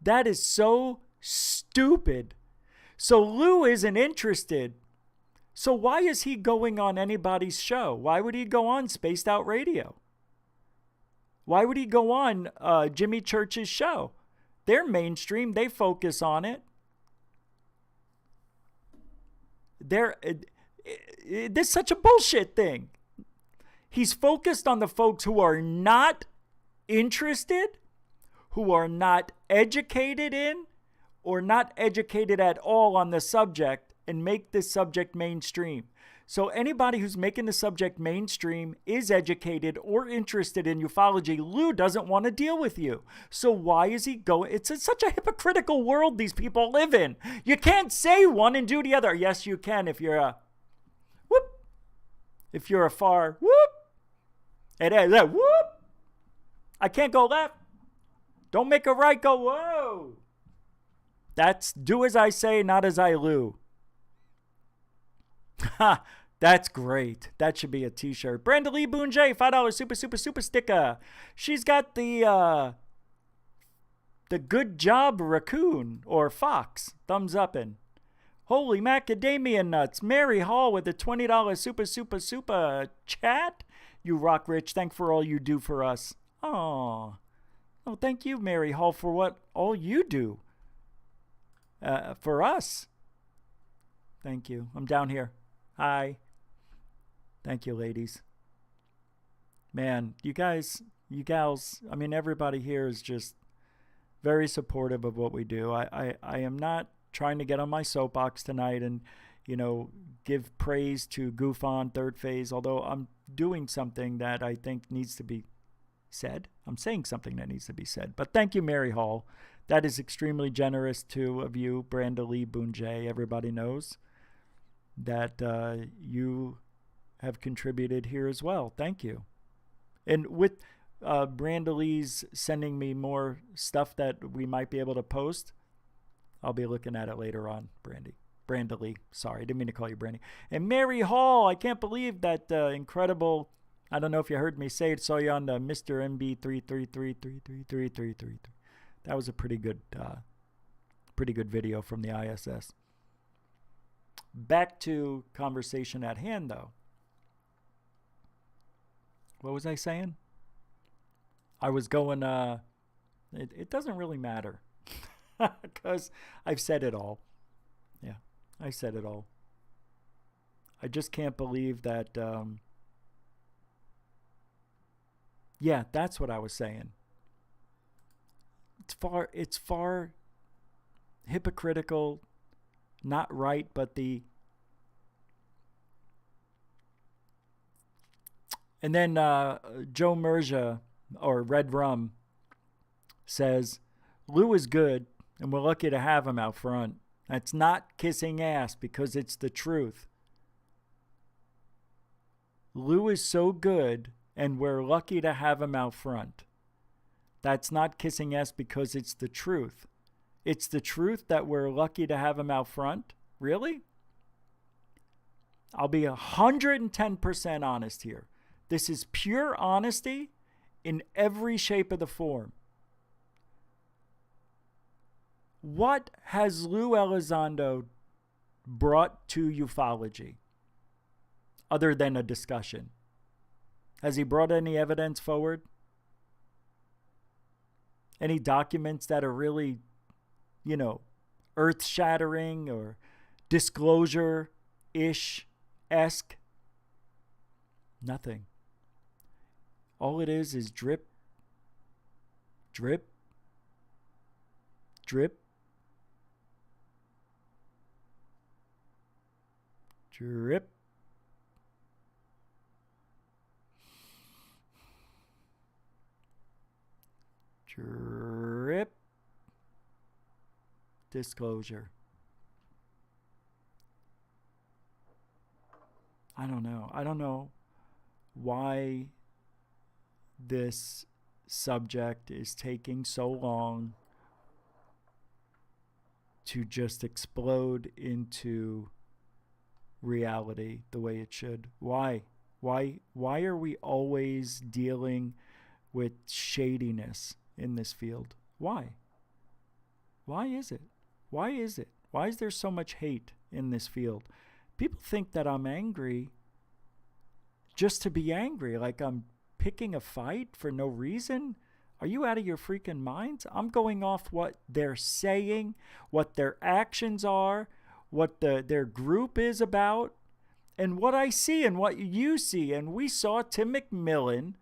That is so stupid. So Lou isn't interested. So why is he going on anybody's show? Why would he go on Spaced Out Radio? Why would he go on Jimmy Church's show? They're mainstream. They focus on it. This is such a bullshit thing. He's focused on the folks who are not interested, who are not educated in, or not educated at all on the subject, and make this subject mainstream. So anybody who's making the subject mainstream is educated or interested in ufology. Lou doesn't want to deal with you. So why is he going? It's such a hypocritical world these people live in. You can't say one and do the other. Yes, you can if you're a whoop. If you're a far whoop. It is a whoop. I can't go left. Don't make a right go whoa. That's do as I say, not as I loo. Ha! That's great. That should be a t-shirt. Brenda Lee Boone J, $5 super sticker. She's got the good job raccoon or fox. Thumbs up in. Holy macadamia nuts. Mary Hall with a $20 super chat. You rock, Rich. Thank for all you do for us. Oh, thank you, Mary Hall, for what all you do for us. Thank you. I'm down here. Hi. Thank you, ladies. Man, you guys, you gals, I mean, everybody here is just very supportive of what we do. I am not trying to get on my soapbox tonight and, give praise to Goof On Third Phase, although I'm doing something that I think needs to be said. I'm saying something that needs to be said. But thank you, Mary Hall. That is extremely generous of you, Brenda Lee Boone J. Everybody knows that you have contributed here as well. Thank you. And with Brenda Lee's sending me more stuff that we might be able to post, I'll be looking at it later on, Brenda Lee. Sorry, I didn't mean to call you Brandy. And Mary Hall, I can't believe that incredible, I don't know if you heard me say it, saw you on the Mr. MB333333333. That was a pretty good video from the ISS. Back to conversation at hand, though. What was I saying? I was going, it doesn't really matter because I've said it all. Yeah, I said it all. I just can't believe that, yeah, that's what I was saying. It's far hypocritical, not right, but and then Joe Merja, or Red Rum, says, Lou is good, and we're lucky to have him out front. That's not kissing ass, because it's the truth. Lou is so good, and we're lucky to have him out front. That's not kissing ass, because it's the truth. It's the truth that we're lucky to have him out front? Really? I'll be 110% honest here. This is pure honesty in every shape of the form. What has Lou Elizondo brought to ufology other than a discussion? Has he brought any evidence forward? Any documents that are really, earth-shattering or disclosure-ish-esque? Nothing. All it is drip, drip, drip, drip, drip, disclosure. I don't know why this subject is taking so long to just explode into reality the way it should. Why are we always dealing with shadiness in this field? Why is it? Why is there so much hate in this field? People think that I'm angry just to be angry, like I'm picking a fight for no reason. Are you out of your freaking minds? I'm going off what they're saying, what their actions are, what their group is about, and what I see and what you see. And we saw Tim McShillen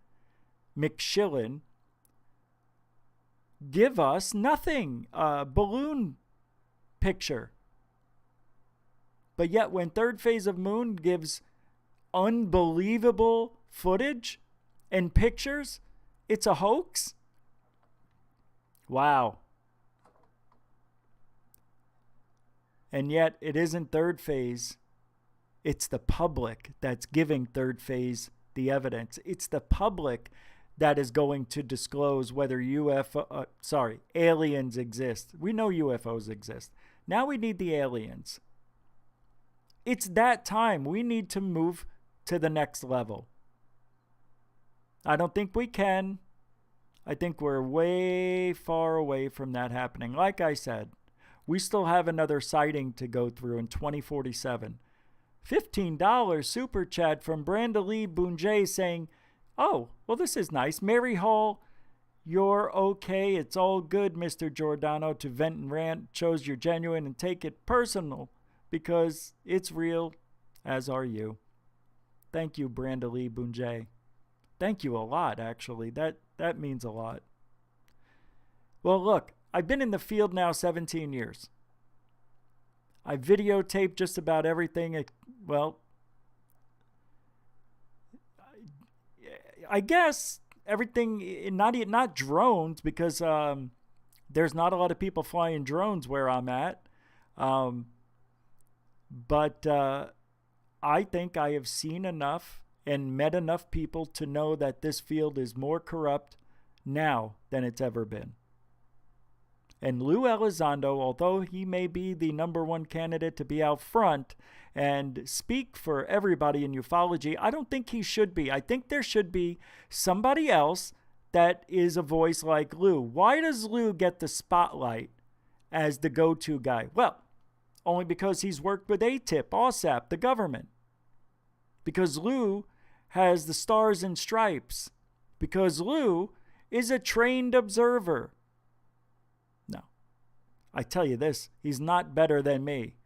give us nothing, a balloon picture. But yet when Third Phase of Moon gives unbelievable footage and pictures, it's a hoax? Wow. And yet it isn't Third Phase. It's the public that's giving Third Phase the evidence. It's the public that is going to disclose whether aliens exist. We know UFOs exist. Now we need the aliens. It's that time. We need to move to the next level. I don't think we can. I think we're way far away from that happening. Like I said, we still have another sighting to go through in 2047. $15 super chat from Brandalee Bunjay saying, oh, well, this is nice. Mary Hall, you're okay. It's all good, Mr. Giordano, to vent and rant. Shows you're genuine and take it personal because it's real, as are you. Thank you, Brandalee Bunjay. Thank you a lot, actually. That means a lot. Well, look, I've been in the field now 17 years. I videotaped just about everything. Well, I guess everything, not drones, because there's not a lot of people flying drones where I'm at. But I think I have seen enough and met enough people to know that this field is more corrupt now than it's ever been. And Lou Elizondo, although he may be the number one candidate to be out front and speak for everybody in ufology, I don't think he should be. I think there should be somebody else that is a voice like Lou. Why does Lou get the spotlight as the go-to guy? Well, only because he's worked with ATIP, OSAP, the government. Because Lou has the stars and stripes. Because Lou is a trained observer. No. I tell you this, he's not better than me.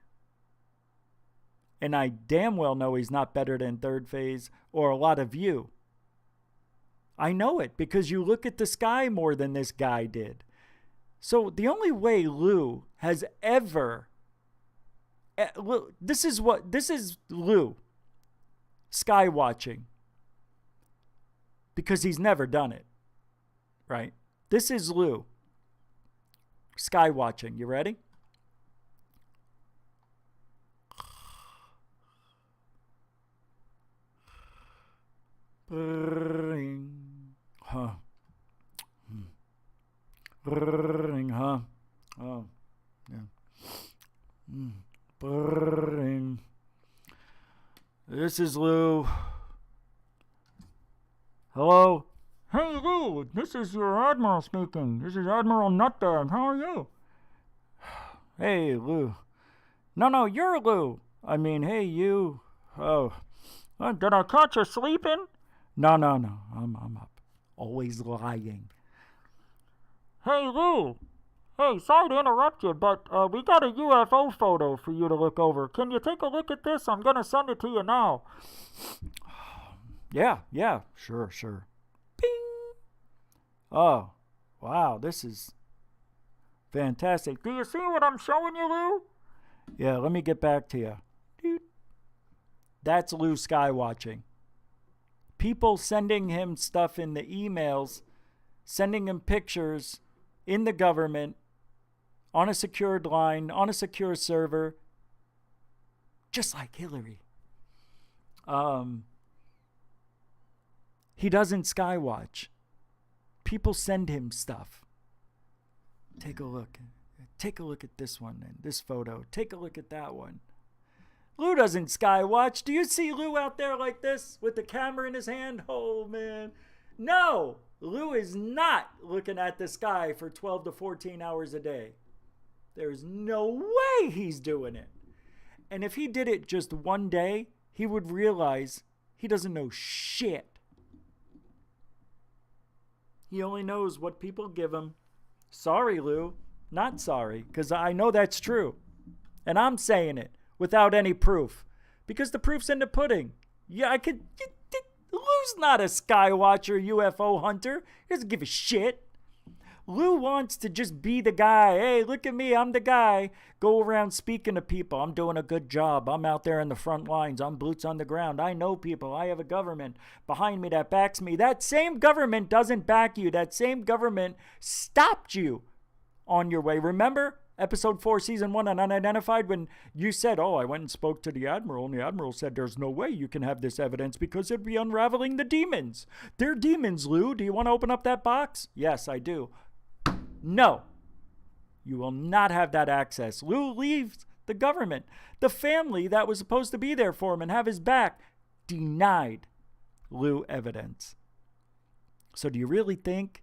And I damn well know he's not better than Third Phase or a lot of you. I know it because you look at the sky more than this guy did. So the only way Lou has ever... This is Lou. Sky watching. Because he's never done it. Right? This is Lou. Sky watching. You ready? Huh. Huh. Oh. Yeah. Brrring. This is Lou. Hello? Hey, Lou. This is your Admiral speaking. This is Admiral Nutbag. How are you? Hey, Lou. No, you're Lou. I mean, hey, you. Oh. Did I catch you sleeping? No. I'm up. Always lying. Hey, Lou. Hey, sorry to interrupt you, but we got a UFO photo for you to look over. Can you take a look at this? I'm going to send it to you now. Yeah. Sure. Bing. Oh, wow. This is fantastic. Do you see what I'm showing you, Lou? Yeah, let me get back to you. That's Lou Skywatching. People sending him stuff in the emails, sending him pictures in the government, on a secured line, on a secure server, just like Hillary. He doesn't skywatch. People send him stuff. Take a look. Take a look at this one and this photo. Take a look at that one. Lou doesn't skywatch. Do you see Lou out there like this with the camera in his hand? Oh, man. No, Lou is not looking at the sky for 12 to 14 hours a day. There's no way he's doing it. And if he did it just one day, he would realize he doesn't know shit. He only knows what people give him. Sorry, Lou. Not sorry, because I know that's true. And I'm saying it without any proof. Because the proof's in the pudding. Yeah, Lou's not a skywatcher, UFO hunter. He doesn't give a shit. Lou wants to just be the guy. Hey, look at me. I'm the guy. Go around speaking to people. I'm doing a good job. I'm out there in the front lines. I'm boots on the ground. I know people. I have a government behind me that backs me. That same government doesn't back you. That same government stopped you on your way. Remember? Episode 4, Season 1 on Unidentified, when you said, oh, I went and spoke to the Admiral, and the Admiral said there's no way you can have this evidence because it'd be unraveling the demons. They're demons, Lou. Do you want to open up that box? Yes, I do. No. You will not have that access. Lou leaves the government. The family that was supposed to be there for him and have his back denied Lou evidence. So do you really think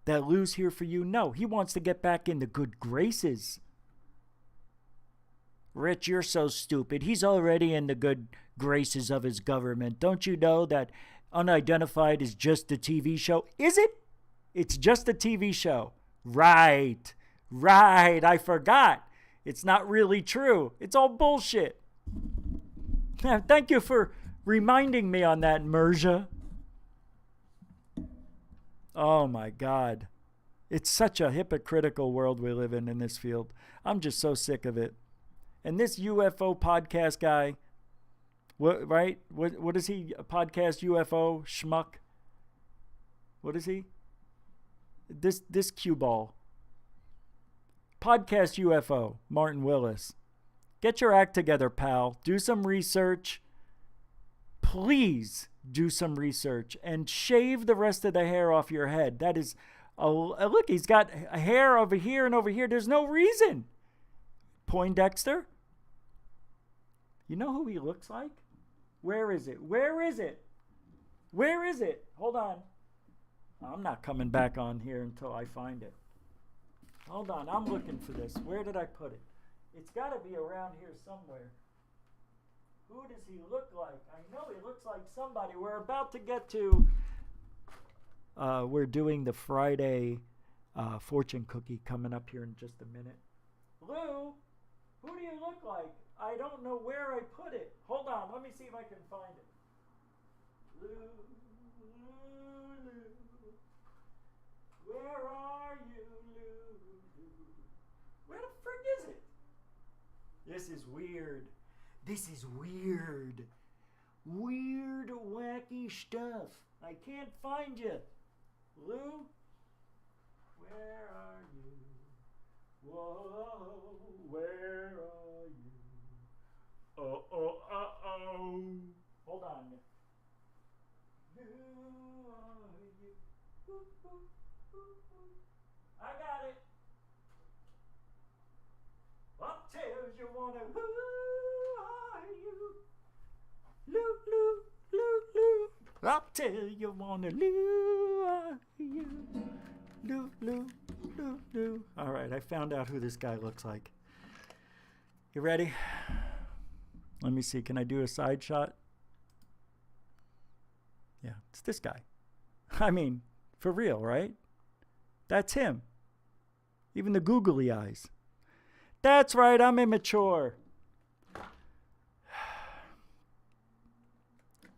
that Lou's here for you? No, he wants to get back in the good graces. Rich, you're so stupid. He's already in the good graces of his government. Don't you know that Unidentified is just a TV show? Is it? It's just a TV show. Right. I forgot. It's not really true. It's all bullshit. Thank you for reminding me on that, Merja. Oh my God. It's such a hypocritical world we live in this field. I'm just so sick of it. And this UFO podcast guy, what is he? A podcast UFO schmuck? What is he? This cue ball. Podcast UFO, Martin Willis. Get your act together, pal. Do some research. Please do some research and shave the rest of the hair off your head. That is, look, he's got a hair over here and over here. There's no reason. Poindexter? You know who he looks like? Where is it? Hold on. I'm not coming back on here until I find it. Hold on, I'm looking for this. Where did I put it? It's got to be around here somewhere. Who does he look like? I know he looks like somebody. We're about to get to... we're doing the Friday fortune cookie coming up here in just a minute. Lou, who do you look like? I don't know where I put it. Hold on, let me see if I can find it. Lou. Where are you, Lou? Where the frick is it? This is weird. Weird, wacky stuff. I can't find you. Lou? Where are you? Whoa, where are you? Oh. Hold on. Who are you? I got it. Up till you wanna. Who are you? Lou. Up till you wanna. Lou are you? Lou. All right, I found out who this guy looks like. You ready? Let me see. Can I do a side shot? Yeah, it's this guy. I mean, for real, right? That's him. Even the googly eyes. That's right, I'm immature.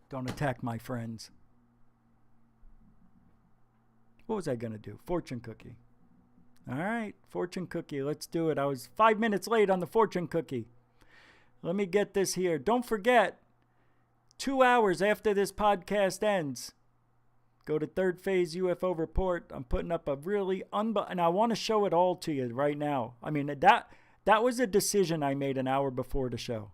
Don't attack my friends. What was I going to do? Fortune cookie. All right, fortune cookie. Let's do it. I was 5 minutes late on the fortune cookie. Let me get this here. Don't forget, 2 hours after this podcast ends, go to Third Phase UFO Report. I'm putting up a really and I want to show it all to you right now. I mean, that was a decision I made an hour before the show.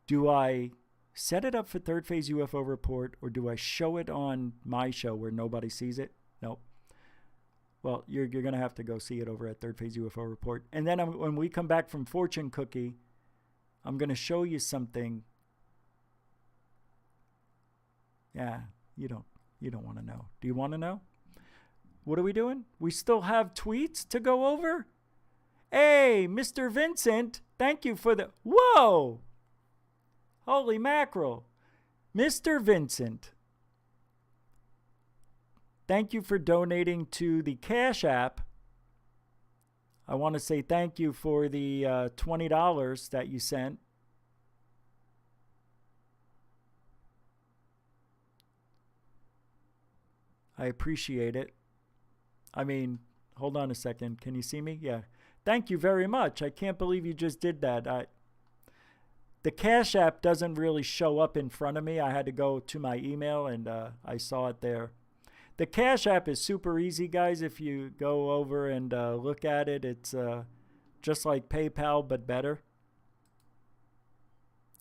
Do I set it up for Third Phase UFO Report, or do I show it on my show where nobody sees it? Nope. Well, you're going to have to go see it over at Third Phase UFO Report. And then when we come back from Fortune Cookie, I'm going to show you something. Yeah, you don't want to know. Do you want to know? What are we doing? We still have tweets to go over? Hey, Mr. Vincent, thank you for the... Whoa! Holy mackerel. Mr. Vincent, thank you for donating to the Cash App. I want to say thank you for the $20 that you sent. I appreciate it. I mean, hold on a second. Can you see me? Yeah. Thank you very much. I can't believe you just did that. The Cash App doesn't really show up in front of me. I had to go to my email, and I saw it there. The Cash App is super easy, guys. If you go over and look at it, it's just like PayPal, but better.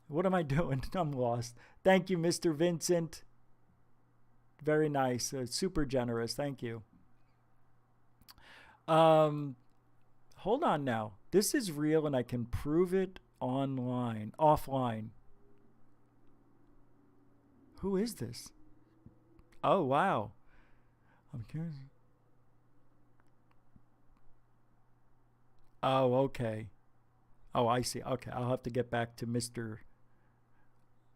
What am I doing? I'm lost. Thank you, Mr. Vincent. Very nice. Super generous. Thank you. Hold on now. This is real and I can prove it offline. Who is this? Oh, wow. I'm curious. Oh, okay. Oh, I see. Okay, I'll have to get back to Mr.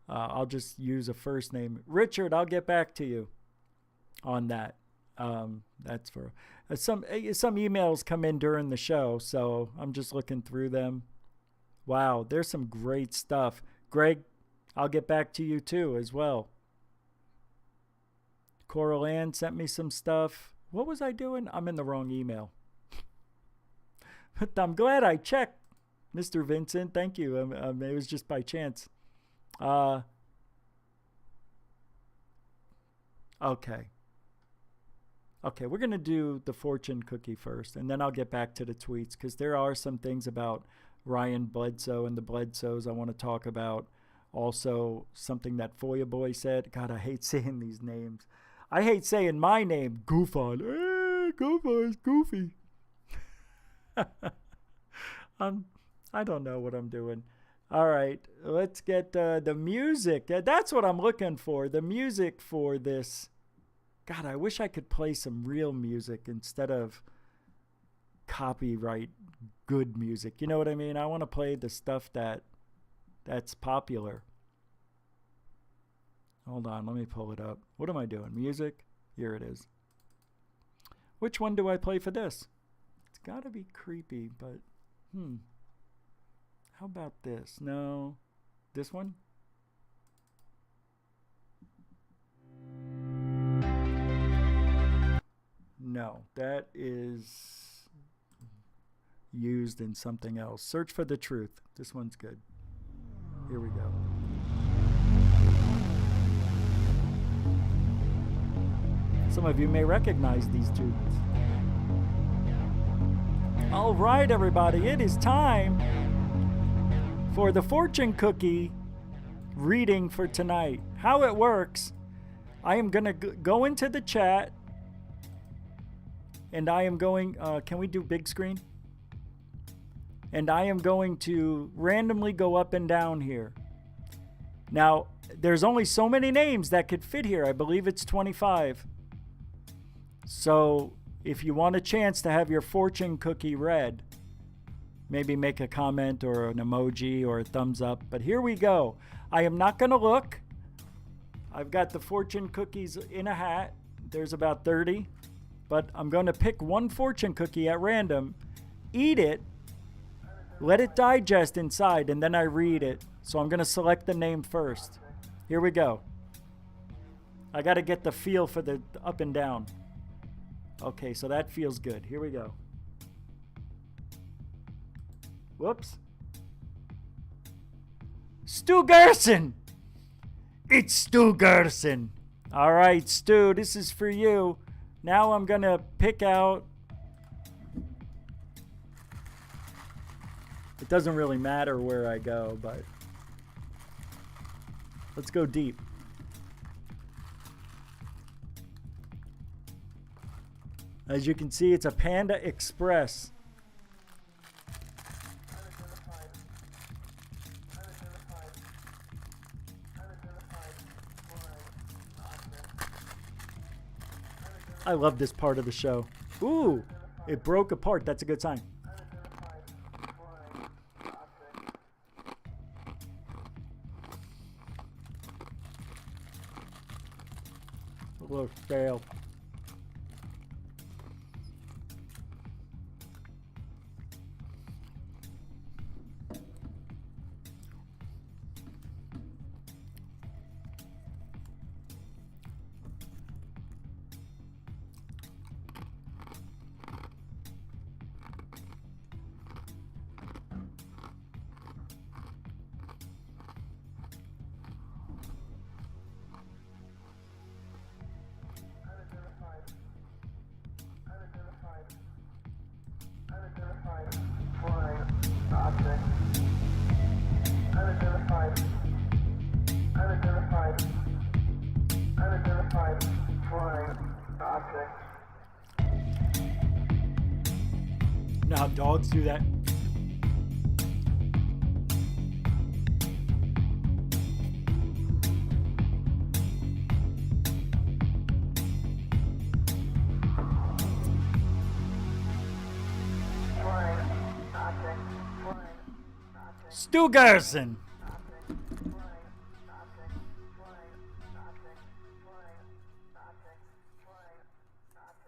I'll just use a first name. Richard, I'll get back to you on that. That's for some emails come in during the show, so I'm just looking through them. Wow, there's some great stuff. Greg, I'll get back to you too as well. Coral Ann sent me some stuff. What was I doing? I'm in the wrong email. But I'm glad I checked, Mr. Vincent. Thank you. It was just by chance. Okay. Okay, we're going to do the fortune cookie first, and then I'll get back to the tweets, because there are some things about Ryan Bledsoe and the Bledsoes I want to talk about. Also, something that Foya Boy said. God, I hate saying these names. I hate saying my name, Goofon. Hey, Goofon is goofy. I don't know what I'm doing. All right, let's get the music. That's what I'm looking for, the music for this. God, I wish I could play some real music instead of copyright good music. You know what I mean? I want to play the stuff that's popular. Hold on, let me pull it up. What am I doing? Music? Here it is. Which one do I play for this? It's got to be creepy, but how about this? No. This one? No, that is used in something else. Search for the truth. This one's good. Here we go. Some of you may recognize these tunes. All right, everybody, it is time for the fortune cookie reading for tonight. How it works, I am going to go into the chat, and I am going, can we do big screen? And I am going to randomly go up and down here. Now, there's only so many names that could fit here. I believe it's 25. So if you want a chance to have your fortune cookie read, maybe make a comment or an emoji or a thumbs up. But here we go. I am not going to look. I've got the fortune cookies in a hat. There's about 30. But I'm going to pick one fortune cookie at random, eat it, let it digest inside, and then I read it. So I'm going to select the name first. Here we go. I got to get the feel for the up and down. Okay, so that feels good. Here we go. Whoops. Stu Gerson! It's Stu Gerson. All right, Stu, this is for you. Now I'm going to pick out. It doesn't really matter where I go, but let's go deep. As you can see, it's a Panda Express. I love this part of the show. Ooh, it broke apart. That's a good sign. A little fail. how dogs do that? Stu Garrison.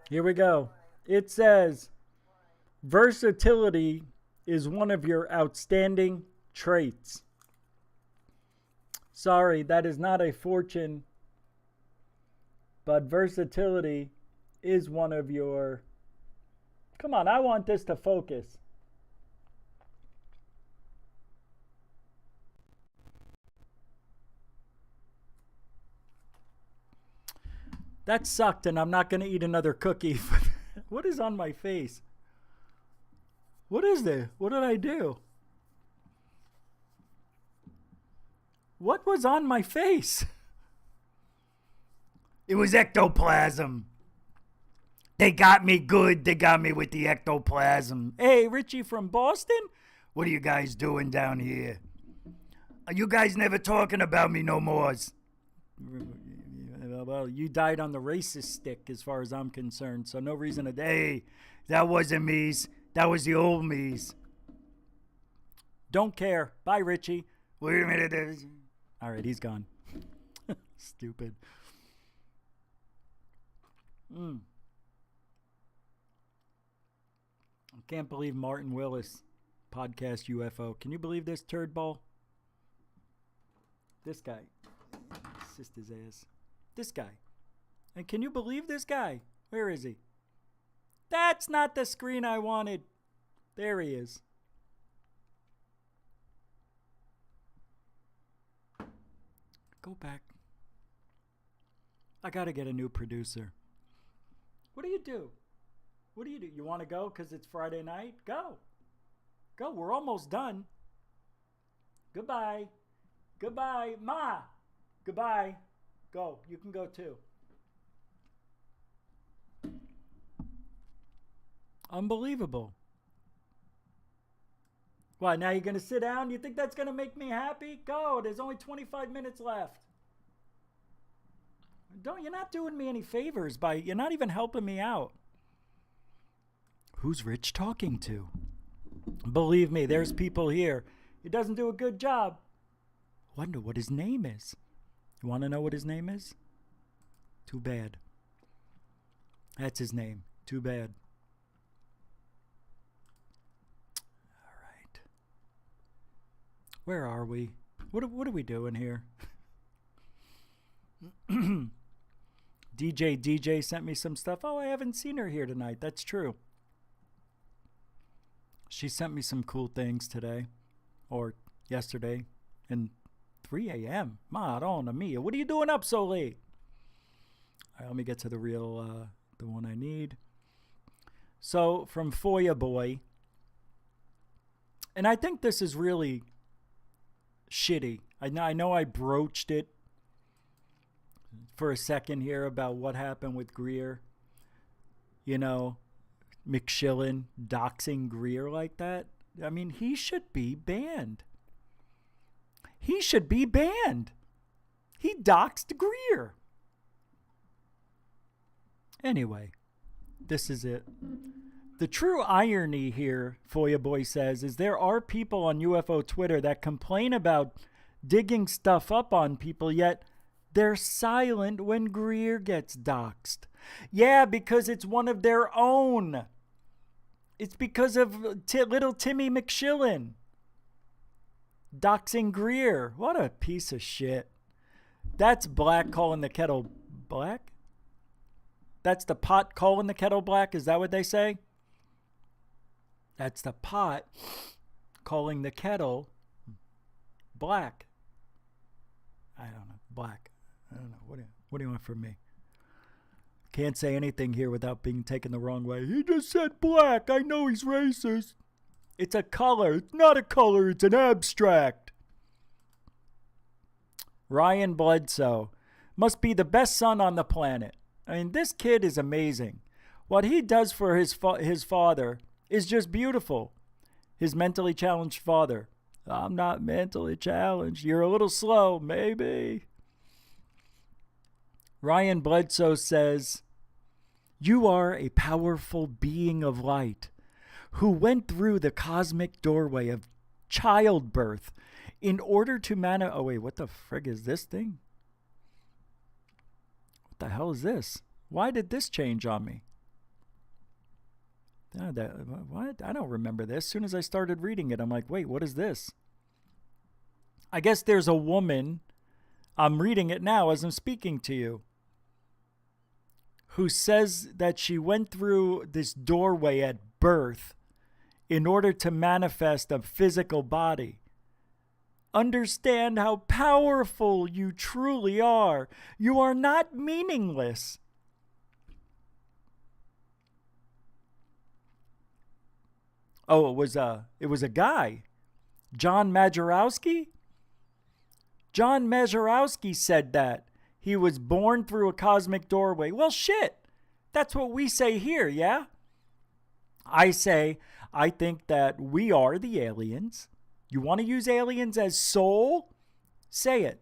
Here we go. It says, versatility is one of your outstanding traits. Sorry, that is not a fortune, but versatility is one of your... Come on, I want this to focus. That sucked, and I'm not going to eat another cookie. What is on my face? What is this? What did I do? What was on my face? It was ectoplasm. They got me good. They got me with the ectoplasm. Hey, Richie from Boston? What are you guys doing down here? Are you guys never talking about me no more? Well, you died on the racist stick as far as I'm concerned, so no reason to... Hey, that wasn't me's. That was the old me's. Don't care. Bye, Richie. Wait a minute. All right, he's gone. Stupid. I can't believe Martin Willis, PodcastUFO. Can you believe this turd ball? This guy. Sister's ass. This guy. And can you believe this guy? Where is he? That's not the screen I wanted. There he is. Go back. I gotta get a new producer. What do you do? What do you do? You want to go because it's Friday night? Go. Go. We're almost done. Goodbye. Goodbye. Ma. Goodbye. Go. You can go too. Unbelievable. Why, now you're going to sit down? You think that's going to make me happy? Go. There's only 25 minutes left. You're not doing me any favors you're not even helping me out. Who's Rich talking to? Believe me, there's people here. He doesn't do a good job. Wonder what his name is. You want to know what his name is? Too bad. That's his name. Too bad. All right. Where are we? What are we doing here? DJ sent me some stuff. Oh, I haven't seen her here tonight. That's true. She sent me some cool things today. Or yesterday. And 3 a.m. Madonna mia. What are you doing up so late? All right, let me get to the real, the one I need. So, from Foya Boy. And I think this is really shitty. I know I broached it for a second here about what happened with Greer. You know, McShillen doxing Greer like that. I mean, he should be banned. He should be banned. He doxed Greer. Anyway, this is it. The true irony here, Foya Boy says, is there are people on UFO Twitter that complain about digging stuff up on people, yet they're silent when Greer gets doxed. Yeah, because it's one of their own. It's because of little Timmy McShillen doxing Greer. What a piece of shit. That's black calling the kettle black? That's the pot calling the kettle black? Is that what they say? That's the pot calling the kettle black. I don't know. Black. I don't know. What do you want from me? Can't say anything here without being taken the wrong way. He just said black. I know he's racist. It's a color. It's not a color. It's an abstract. Ryan Bledsoe must be the best son on the planet. I mean, this kid is amazing. What he does for his father is just beautiful. His mentally challenged father. I'm not mentally challenged. You're a little slow, maybe. Ryan Bledsoe says, you are a powerful being of light who went through the cosmic doorway of childbirth in order to oh wait, what the frig is this thing? What the hell is this? Why did this change on me? What? I don't remember this. As soon as I started reading it, I'm like, wait, what is this? I guess there's a woman, I'm reading it now as I'm speaking to you, who says that she went through this doorway at birth in order to manifest a physical body. Understand how powerful you truly are. You are not meaningless. Oh, it was a guy. John Majorowski? John Majorowski said that. He was born through a cosmic doorway. Well, shit. That's what we say here, yeah? I think that we are the aliens. You want to use aliens as soul? Say it.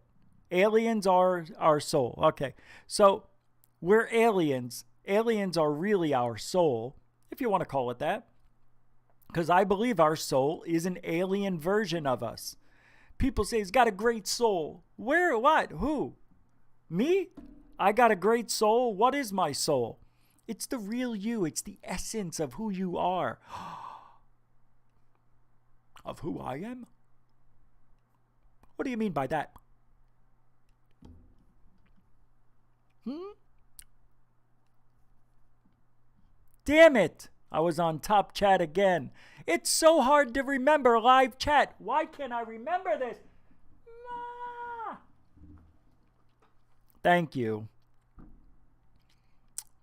Aliens are our soul. Okay. So we're aliens. Aliens are really our soul, if you want to call it that. Because I believe our soul is an alien version of us. People say he's got a great soul. Where? What? Who? Me? I got a great soul? What is my soul? It's the real you. It's the essence of who you are. Of who I am? What do you mean by that? Damn it! I was on top chat again. It's so hard to remember live chat. Why can't I remember this? Nah. Thank you.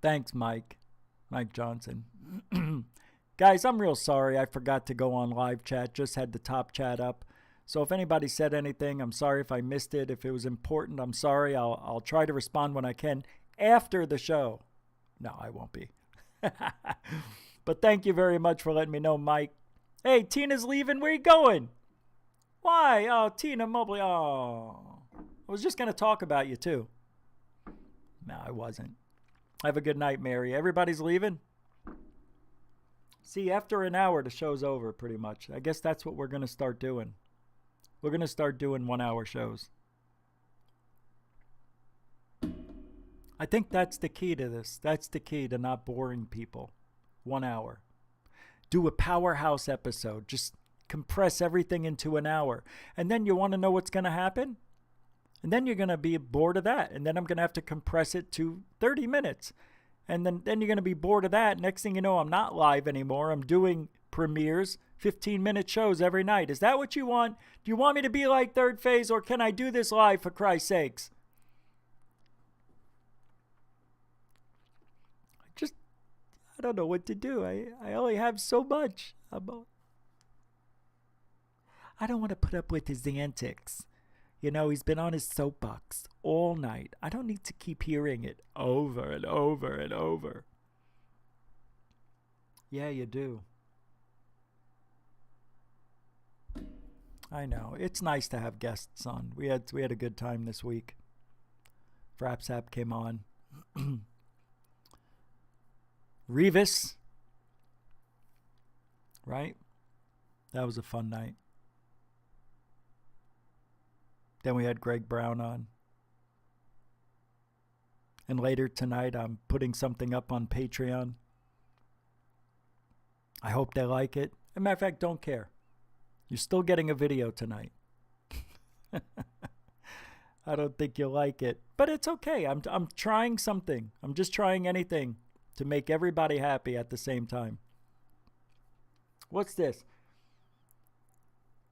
Thanks, Mike. Mike Johnson. Guys, I'm real sorry. I forgot to go on live chat. Just had the top chat up. So if anybody said anything, I'm sorry if I missed it. If it was important, I'm sorry. I'll try to respond when I can after the show. No, I won't be. But thank you very much for letting me know, Mike. Hey, Tina's leaving. Where you going? Why? Oh, Tina Mobley. Oh. I was just going to talk about you, too. No, I wasn't. Have a good night, Mary. Everybody's leaving? See, after an hour, the show's over, pretty much. I guess that's what we're going to start doing. We're going to start doing 1 hour shows. I think that's the key to this. That's the key to not boring people. 1 hour. Do a powerhouse episode. Just compress everything into an hour. And then you want to know what's going to happen? And then you're going to be bored of that. And then I'm going to have to compress it to 30 minutes. And then you're going to be bored of that. Next thing you know, I'm not live anymore. I'm doing premieres, 15-minute shows every night. Is that what you want? Do you want me to be like Third Phase, or can I do this live, for Christ's sakes? I don't know what to do. I only have so much. I don't want to put up with his antics. You know, he's been on his soapbox all night. I don't need to keep hearing it over and over and over. Yeah, you do. I know. It's nice to have guests on. We had a good time this week. Frapsap came on. Revis. Right? That was a fun night. Then we had Greg Brown on. And later tonight, I'm putting something up on Patreon. I hope they like it. As a matter of fact, don't care. You're still getting a video tonight. I don't think you'll like it. But it's okay. I'm trying something. I'm just trying anything to make everybody happy at the same time. What's this?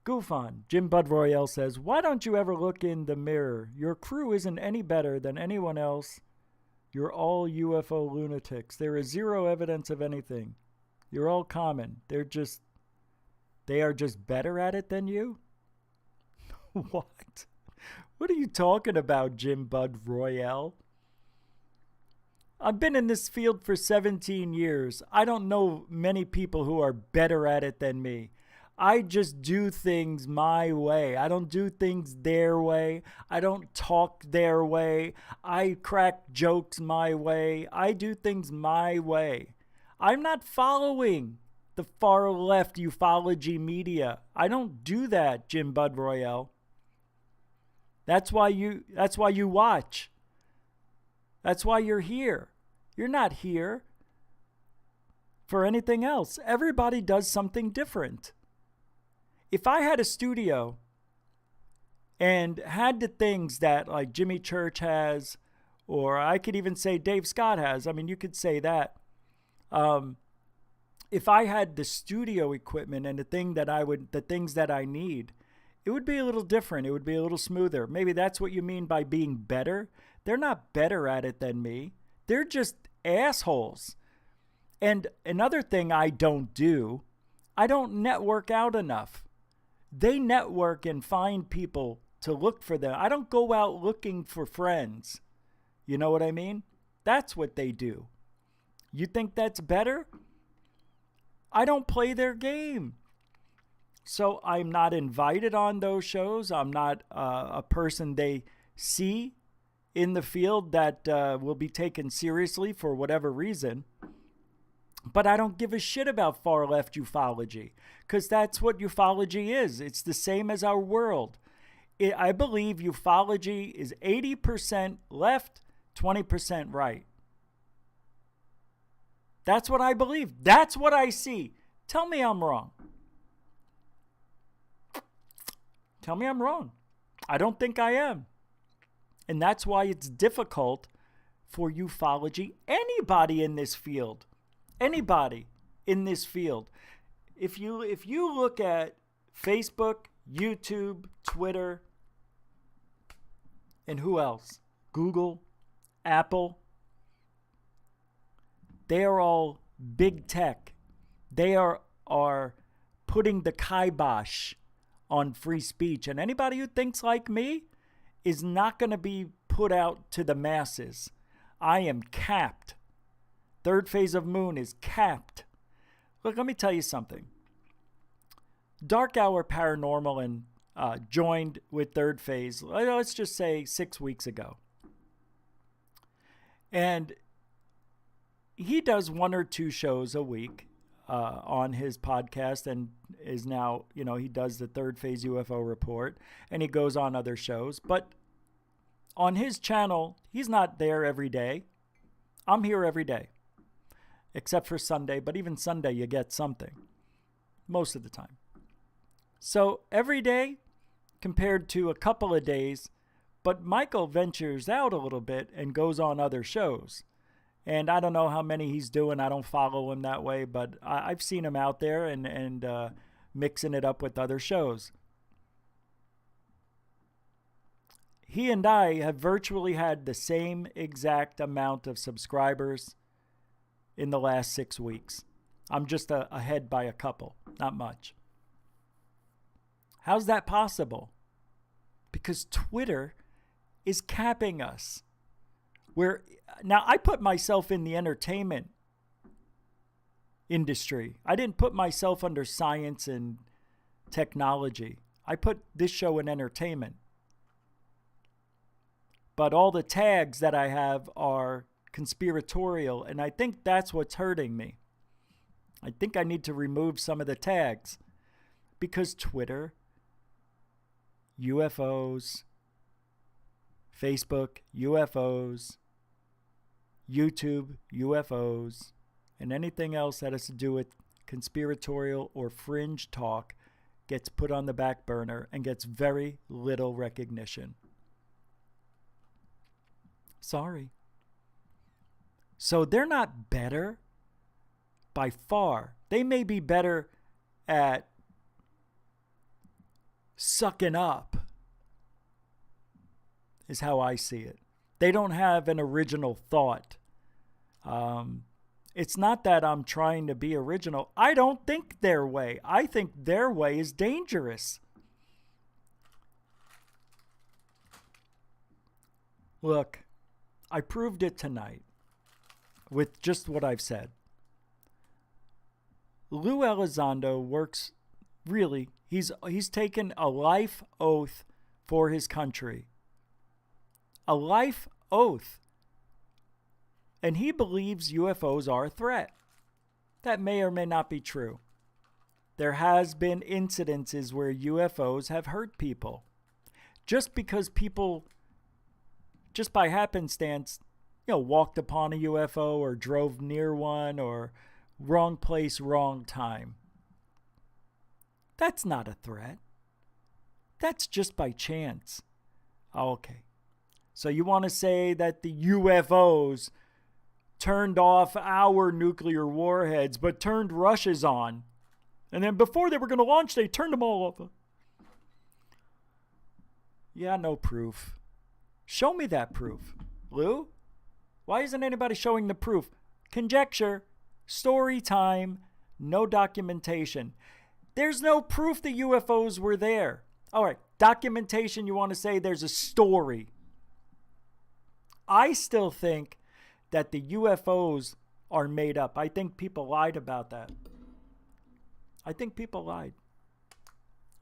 Goof on. Jim Bud Royale says, why don't you ever look in the mirror? Your crew isn't any better than anyone else. You're all UFO lunatics. There is zero evidence of anything. You're all common. They are just better at it than you? What? What are you talking about, Jim Bud Royale? I've been in this field for 17 years. I don't know many people who are better at it than me. I just do things my way. I don't do things their way. I don't talk their way. I crack jokes my way. I do things my way. I'm not following the far left ufology media. I don't do that, Jim Bud Royale. That's why you watch. That's why you're here. You're not here for anything else. Everybody does something different. If I had a studio and had the things that like Jimmy Church has, or I could even say Dave Scott has, I mean, you could say that. If I had the studio equipment and the things that I need, it would be a little different. It would be a little smoother. Maybe that's what you mean by being better. They're not better at it than me. They're just assholes. And another thing I don't do, I don't network out enough. They network and find people to look for them. I don't go out looking for friends. You know what I mean? That's what they do. You think that's better? I don't play their game. So I'm not invited on those shows. I'm not a person they see in the field that will be taken seriously for whatever reason. But I don't give a shit about far left ufology, because that's what ufology is. It's the same as our world. I believe ufology is 80% left, 20% right. That's what I believe. That's what I see. Tell me I'm wrong. Tell me I'm wrong. I don't think I am. And that's why it's difficult for ufology, anybody in this field. Anybody in this field. If you look at Facebook, YouTube, Twitter, and who else? Google, Apple. They are all big tech. They are putting the kibosh on free speech. And anybody who thinks like me is not going to be put out to the masses. I am capped. Third phase of moon is capped. Look, let me tell you something. Dark Hour Paranormal and joined with third phase, let's just say 6 weeks ago. And he does 1 or 2 shows a week on his podcast, and is now, he does the Third Phase UFO Report, and he goes on other shows. But on his channel, he's not there every day. I'm here every day, except for Sunday. But even Sunday, you get something most of the time. So every day compared to a couple of days, but Michael ventures out a little bit and goes on other shows. And I don't know how many he's doing. I don't follow him that way, but I've seen him out there and mixing it up with other shows. He and I have virtually had the same exact amount of subscribers in the last 6 weeks. I'm just ahead by a couple, not much. How's that possible? Because Twitter is capping us. Now, I put myself in the entertainment industry. I didn't put myself under science and technology. I put this show in entertainment. But all the tags that I have are conspiratorial, and I think that's what's hurting me. I think I need to remove some of the tags, because Twitter, UFOs, Facebook, UFOs, YouTube, UFOs, and anything else that has to do with conspiratorial or fringe talk gets put on the back burner and gets very little recognition. Sorry. So they're not better by far. They may be better at sucking up, is how I see it. They don't have an original thought. It's not that I'm trying to be original. I don't think their way. I think their way is dangerous. Look, I proved it tonight. with just what I've said. Lou Elizondo works, really, he's taken a life oath for his country. A life oath. And he believes UFOs are a threat. That may or may not be true. There has been incidences where UFOs have hurt people. Just because people, just by happenstance, walked upon a UFO or drove near one or wrong place, wrong time. That's not a threat. That's just by chance. Okay. So you want to say that the UFOs turned off our nuclear warheads, but turned Russia's on. And then before they were going to launch, they turned them all off. Yeah, no proof. Show me that proof. Lou? Why isn't anybody showing the proof? Conjecture. Story time. No documentation. There's no proof the UFOs were there. All right. Documentation, you want to say there's a story. I still think that the UFOs are made up. I think people lied about that. I think people lied.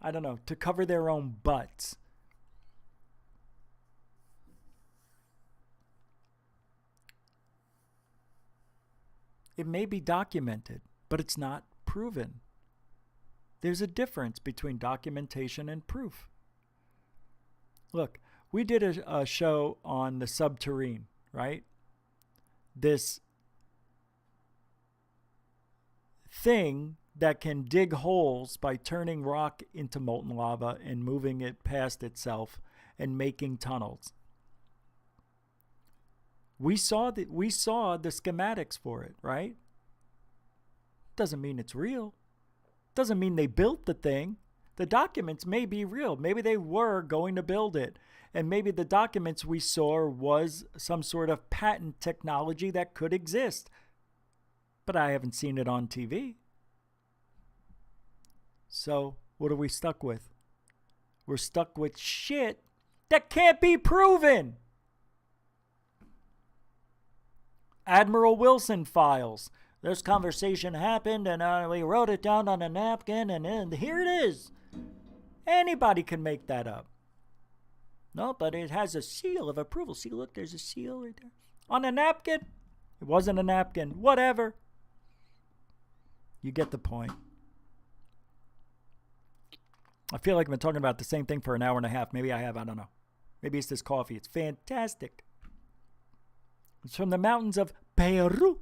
I don't know, to cover their own butts. It may be documented, but it's not proven. There's a difference between documentation and proof. Look, we did a show on the subterrane, right? This thing that can dig holes by turning rock into molten lava and moving it past itself and making tunnels. We saw the schematics for it, right? Doesn't mean it's real. Doesn't mean they built the thing. The documents may be real. Maybe they were going to build it. And maybe the documents we saw was some sort of patent technology that could exist. But I haven't seen it on TV. So what are we stuck with? We're stuck with shit that can't be proven. Admiral Wilson files. This conversation happened and we wrote it down on a napkin and here it is. Anybody can make that up. No, but it has a seal of approval. See, look, there's a seal right there. On a napkin? It wasn't a napkin. Whatever. You get the point. I feel like I've been talking about the same thing for an hour and a half. Maybe I have. I don't know. Maybe it's this coffee. It's fantastic. It's from the mountains of Peru.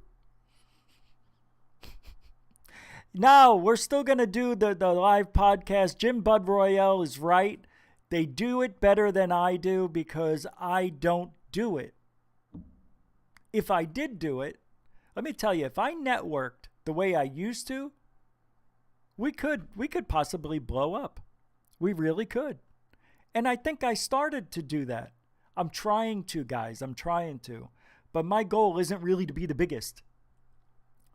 Now, we're still going to do the live podcast. Jim Bud Royale is right. They do it better than I do because I don't do it. If I did do it, let me tell you, if I networked the way I used to, we could possibly blow up. We really could. And I think I started to do that. I'm trying to, guys. I'm trying to. But my goal isn't really to be the biggest.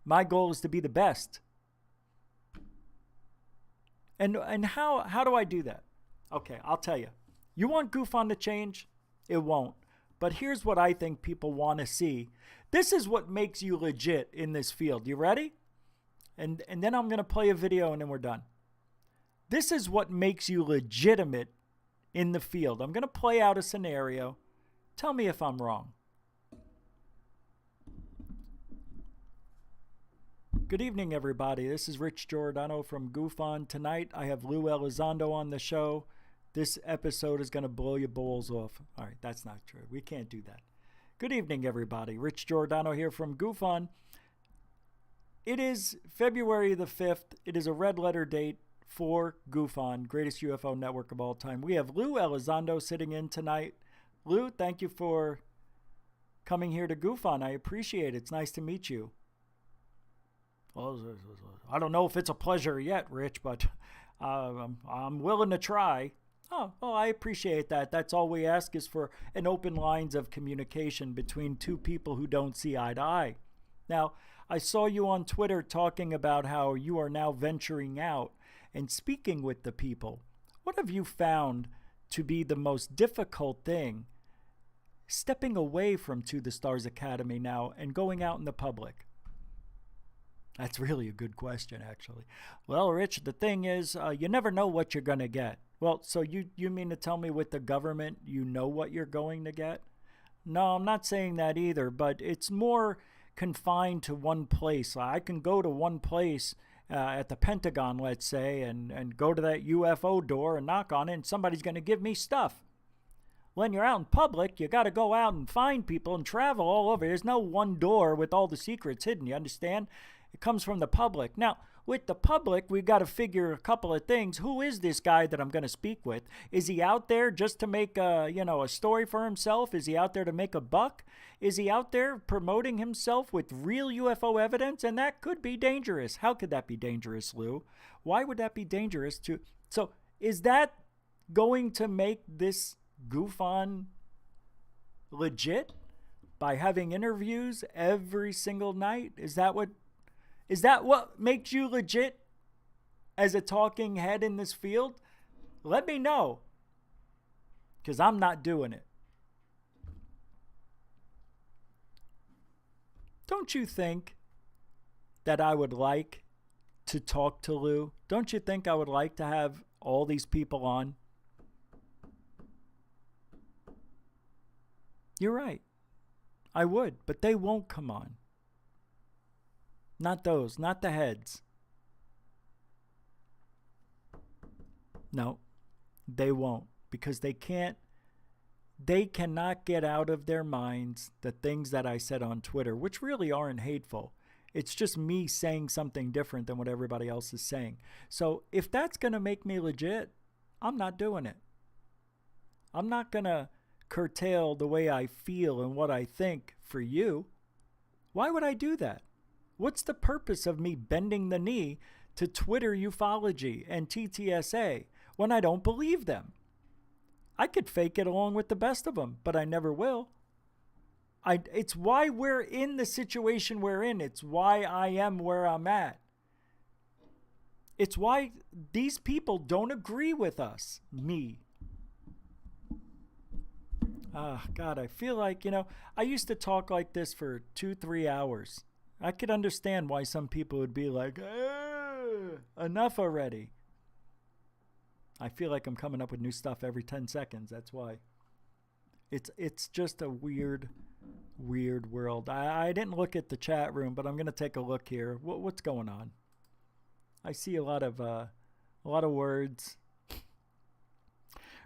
My goal is to be the best. And how do I do that? Okay, I'll tell you. You want GoofOn to change? It won't. But here's what I think people want to see. This is what makes you legit in this field. You ready? And then I'm going to play a video and then we're done. This is what makes you legitimate in the field. I'm going to play out a scenario. Tell me if I'm wrong. Good evening, everybody. This is Rich Giordano from GoofOn. Tonight, I have Lou Elizondo on the show. This episode is going to blow your balls off. All right, that's not true. We can't do that. Good evening, everybody. Rich Giordano here from GoofOn. It is February the 5th. It is a red letter date for GoofOn, greatest UFO network of all time. We have Lou Elizondo sitting in tonight. Lou, thank you for coming here to GoofOn. I appreciate it. It's nice to meet you. Well, I don't know if it's a pleasure yet, Rich, but I'm willing to try. Oh, well, I appreciate that. That's all we ask is for an open lines of communication between two people who don't see eye to eye. Now, I saw you on Twitter talking about how you are now venturing out and speaking with the people. What have you found to be the most difficult thing stepping away from To the Stars Academy now and going out in the public? That's really a good question, actually. Well, Rich, the thing is, you never know what you're going to get. Well, so you mean to tell me with the government, you know what you're going to get? No, I'm not saying that either, but it's more confined to one place. I can go to one place at the Pentagon, let's say, and go to that UFO door and knock on it, and somebody's going to give me stuff. When you're out in public, you got to go out and find people and travel all over. There's no one door with all the secrets hidden, you understand? It comes from the public. Now, with the public, we've got to figure a couple of things. Who is this guy that I'm going to speak with? Is he out there just to make a story for himself? Is he out there to make a buck? Is he out there promoting himself with real UFO evidence? And that could be dangerous. How could that be dangerous, Lou? Why would that be dangerous to... So, is that going to make this goof on legit by having interviews every single night? Is that what makes you legit as a talking head in this field? Let me know, because I'm not doing it. Don't you think that I would like to talk to Lou? Don't you think I would like to have all these people on? You're right. I would, but they won't come on. Not those, not the heads. No, they won't, because they cannot get out of their minds the things that I said on Twitter, which really aren't hateful. It's just me saying something different than what everybody else is saying. So if that's going to make me legit, I'm not doing it. I'm not going to curtail the way I feel and what I think for you. Why would I do that? What's the purpose of me bending the knee to Twitter ufology and TTSA when I don't believe them? I could fake it along with the best of them, but I never will. It's why we're in the situation we're in. It's why I am where I'm at. It's why these people don't agree with us, me. God, I feel like, I used to talk like this for 2-3 hours. I could understand why some people would be like, enough already. I feel like I'm coming up with new stuff every 10 seconds. That's why. It's just a weird world. I didn't look at the chat room, but I'm going to take a look here. What's going on? I see a lot of words.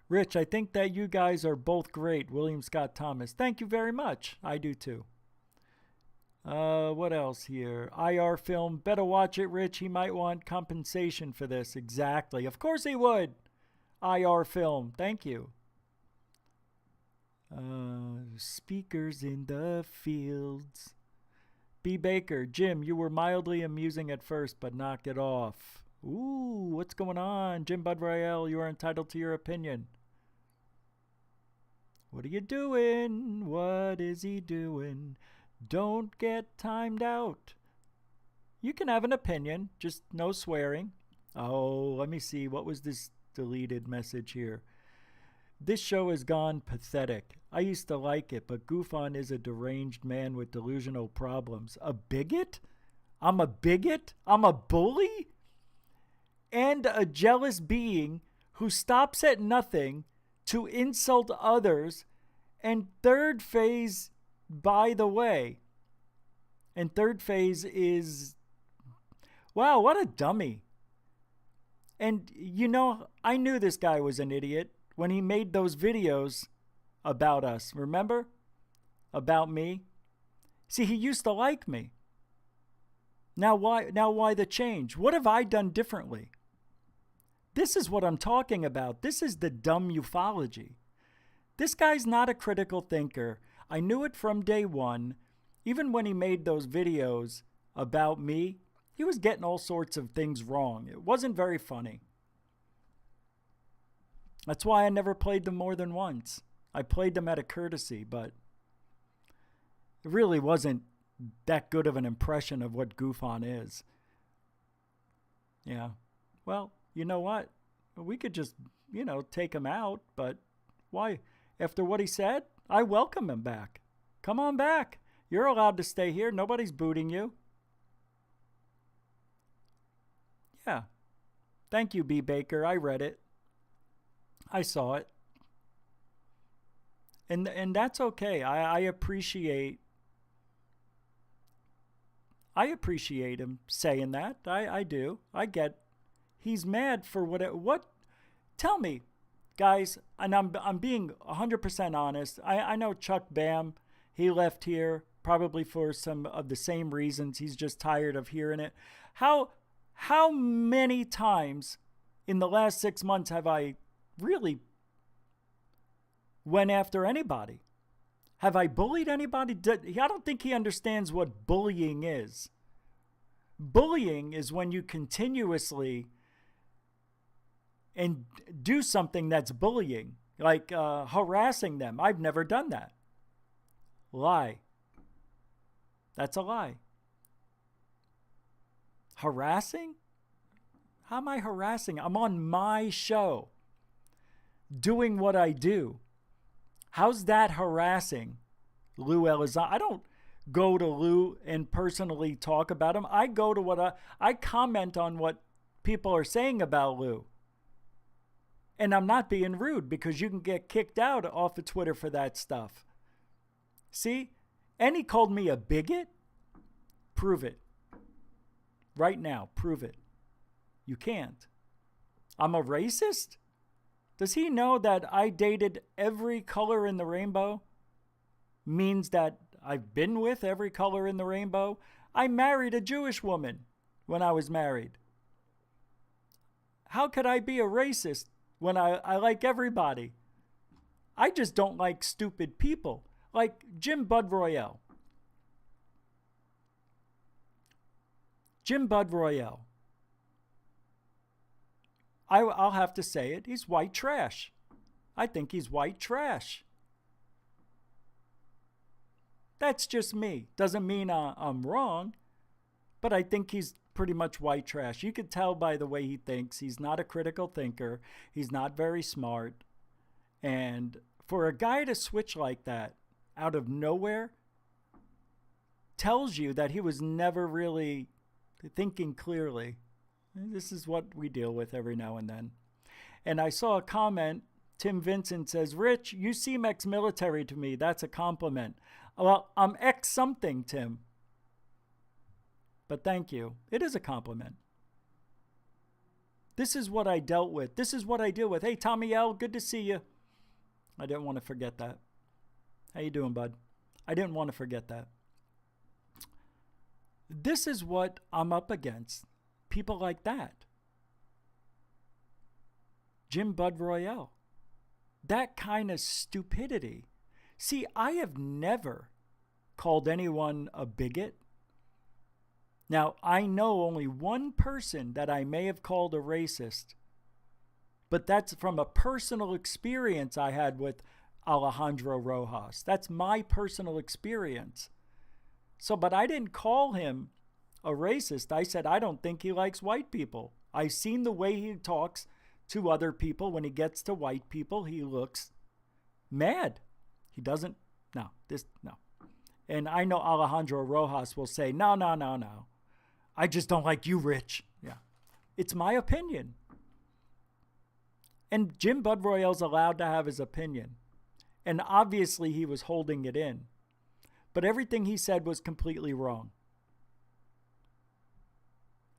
Rich, I think that you guys are both great. William Scott Thomas. Thank you very much. I do too. What else here? IR film. Better watch it, Rich. He might want compensation for this. Exactly. Of course he would. IR film. Thank you. Speakers in the fields. B. Baker. Jim, you were mildly amusing at first, but knocked it off. Ooh, what's going on? Jim Budroyel, you are entitled to your opinion. What are you doing? What is he doing? Don't get timed out. You can have an opinion, just no swearing. Oh, let me see. What was this deleted message here? This show has gone pathetic. I used to like it, but Goofon is a deranged man with delusional problems. A bigot? I'm a bigot? I'm a bully? And a jealous being who stops at nothing to insult others. And third phase, by the way. And third phase is, wow, what a dummy. And, I knew this guy was an idiot when he made those videos about us. Remember? About me. See, he used to like me. Now why the change? What have I done differently? This is what I'm talking about. This is the dumb ufology. This guy's not a critical thinker. I knew it from day one. Even when he made those videos about me, he was getting all sorts of things wrong. It wasn't very funny. That's why I never played them more than once. I played them out of courtesy, but it really wasn't that good of an impression of what Goofon is. Yeah. Well, you know what? We could just, take him out, but why? After what he said? I welcome him back. Come on back. You're allowed to stay here. Nobody's booting you. Yeah. Thank you, B. Baker. I read it. I saw it. And that's okay. I appreciate him saying that. I do. I get he's mad for what tell me, guys, and I'm being 100% honest. I know Chuck Bam, he left here probably for some of the same reasons. He's just tired of hearing it. How many times in the last 6 months have I really went after anybody? Have I bullied anybody? I don't think he understands what bullying is. Bullying is when you continuously and do something that's bullying, like harassing them. I've never done that. Lie. That's a lie. Harassing? How am I harassing? I'm on my show doing what I do. How's that harassing Lou Elizondo? I don't go to Lou and personally talk about him. I go to I comment on what people are saying about Lou. And I'm not being rude because you can get kicked out off of Twitter for that stuff. See? And he called me a bigot? Prove it. Right now, prove it. You can't. I'm a racist? Does he know that I dated every color in the rainbow? Means that I've been with every color in the rainbow? I married a Jewish woman when I was married. How could I be a racist when I like everybody? I just don't like stupid people. Like Jim Bud Royale. Jim Bud Royale. I'll have to say it. He's white trash. I think he's white trash. That's just me. Doesn't mean I'm wrong, but I think he's pretty much white trash. You could tell by the way he thinks. He's not a critical thinker. He's not very smart. And for a guy to switch like that out of nowhere tells you that he was never really thinking clearly. This is what we deal with every now and then. And I saw a comment. Tim Vincent says, Rich, you seem ex-military to me. That's a compliment. Well, I'm ex-something, Tim. But thank you. It is a compliment. This is what I dealt with. This is what I deal with. Hey, Tommy L., good to see you. I didn't want to forget that. How you doing, bud? I didn't want to forget that. This is what I'm up against. People like that. Jim Bud Royale. That kind of stupidity. See, I have never called anyone a bigot. Now, I know only one person that I may have called a racist, but that's from a personal experience I had with Alejandro Rojas. That's my personal experience. So, but I didn't call him a racist. I said, I don't think he likes white people. I've seen the way he talks to other people. When he gets to white people, he looks mad. He doesn't, no. And I know Alejandro Rojas will say, no. I just don't like you, Rich. Yeah. It's my opinion. And Jim Bud Royale's allowed to have his opinion. And obviously he was holding it in. But everything he said was completely wrong.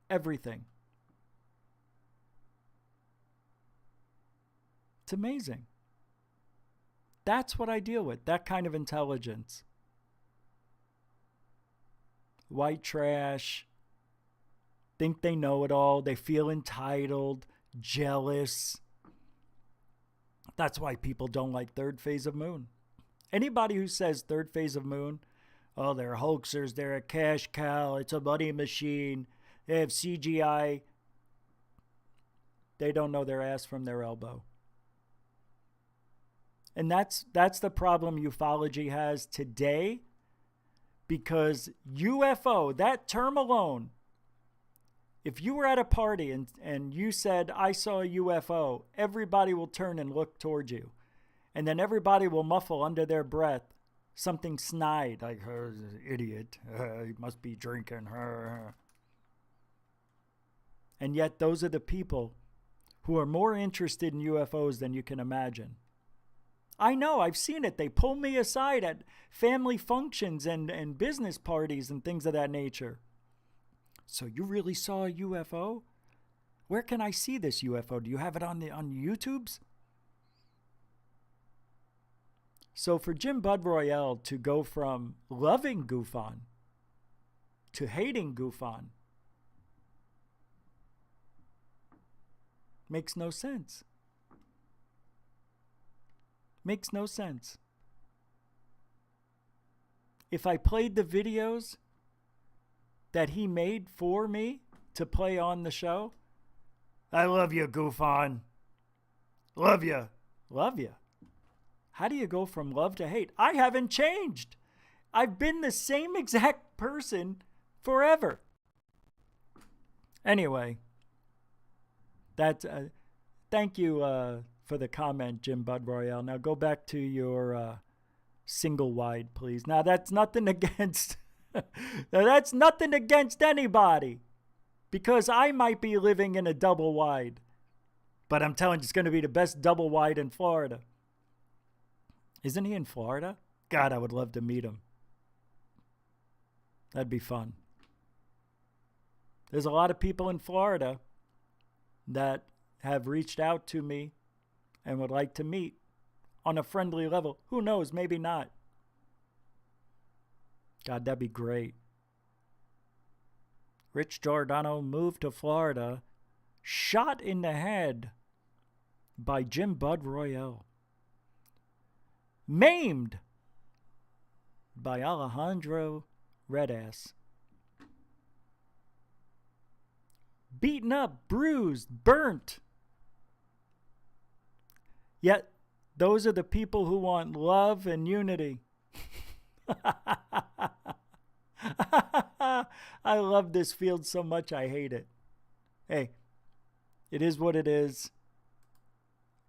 Everything. It's amazing. That's what I deal with, that kind of intelligence. White trash. Think they know it all. They feel entitled, jealous. That's why people don't like Third Phase of Moon. Anybody who says Third Phase of Moon, oh, they're hoaxers, they're a cash cow, it's a money machine, they have CGI, they don't know their ass from their elbow. And that's the problem ufology has today, because UFO, that term alone, if you were at a party and you said, I saw a UFO, everybody will turn and look towards you. And then everybody will muffle under their breath something snide, like, idiot, he must be drinking. And yet those are the people who are more interested in UFOs than you can imagine. I know, I've seen it. They pull me aside at family functions and business parties and things of that nature. So you really saw a UFO? Where can I see this UFO? Do you have it on YouTube's? So for Jim Bud Royale to go from loving GUFON to hating GUFON makes no sense. Makes no sense. If I played the videos that he made for me to play on the show, I love you, GUFON. Love you. Love you. How do you go from love to hate? I haven't changed. I've been the same exact person forever. Anyway, that thank you for the comment, Jim Bud Royale. Now go back to your single wide, please. Now that's nothing against that's nothing against anybody, because I might be living in a double wide, but I'm telling you, it's going to be the best double wide in Florida. Isn't he in Florida? God, I would love to meet him. That'd be fun. There's a lot of people in Florida that have reached out to me and would like to meet on a friendly level. Who knows? Maybe not. God, that'd be great. Rich Giordano moved to Florida, shot in the head by Jim Bud Royale. Maimed by Alejandro Redass. Beaten up, bruised, burnt. Yet, those are the people who want love and unity. I love this field so much, I hate it. Hey, it is what it is.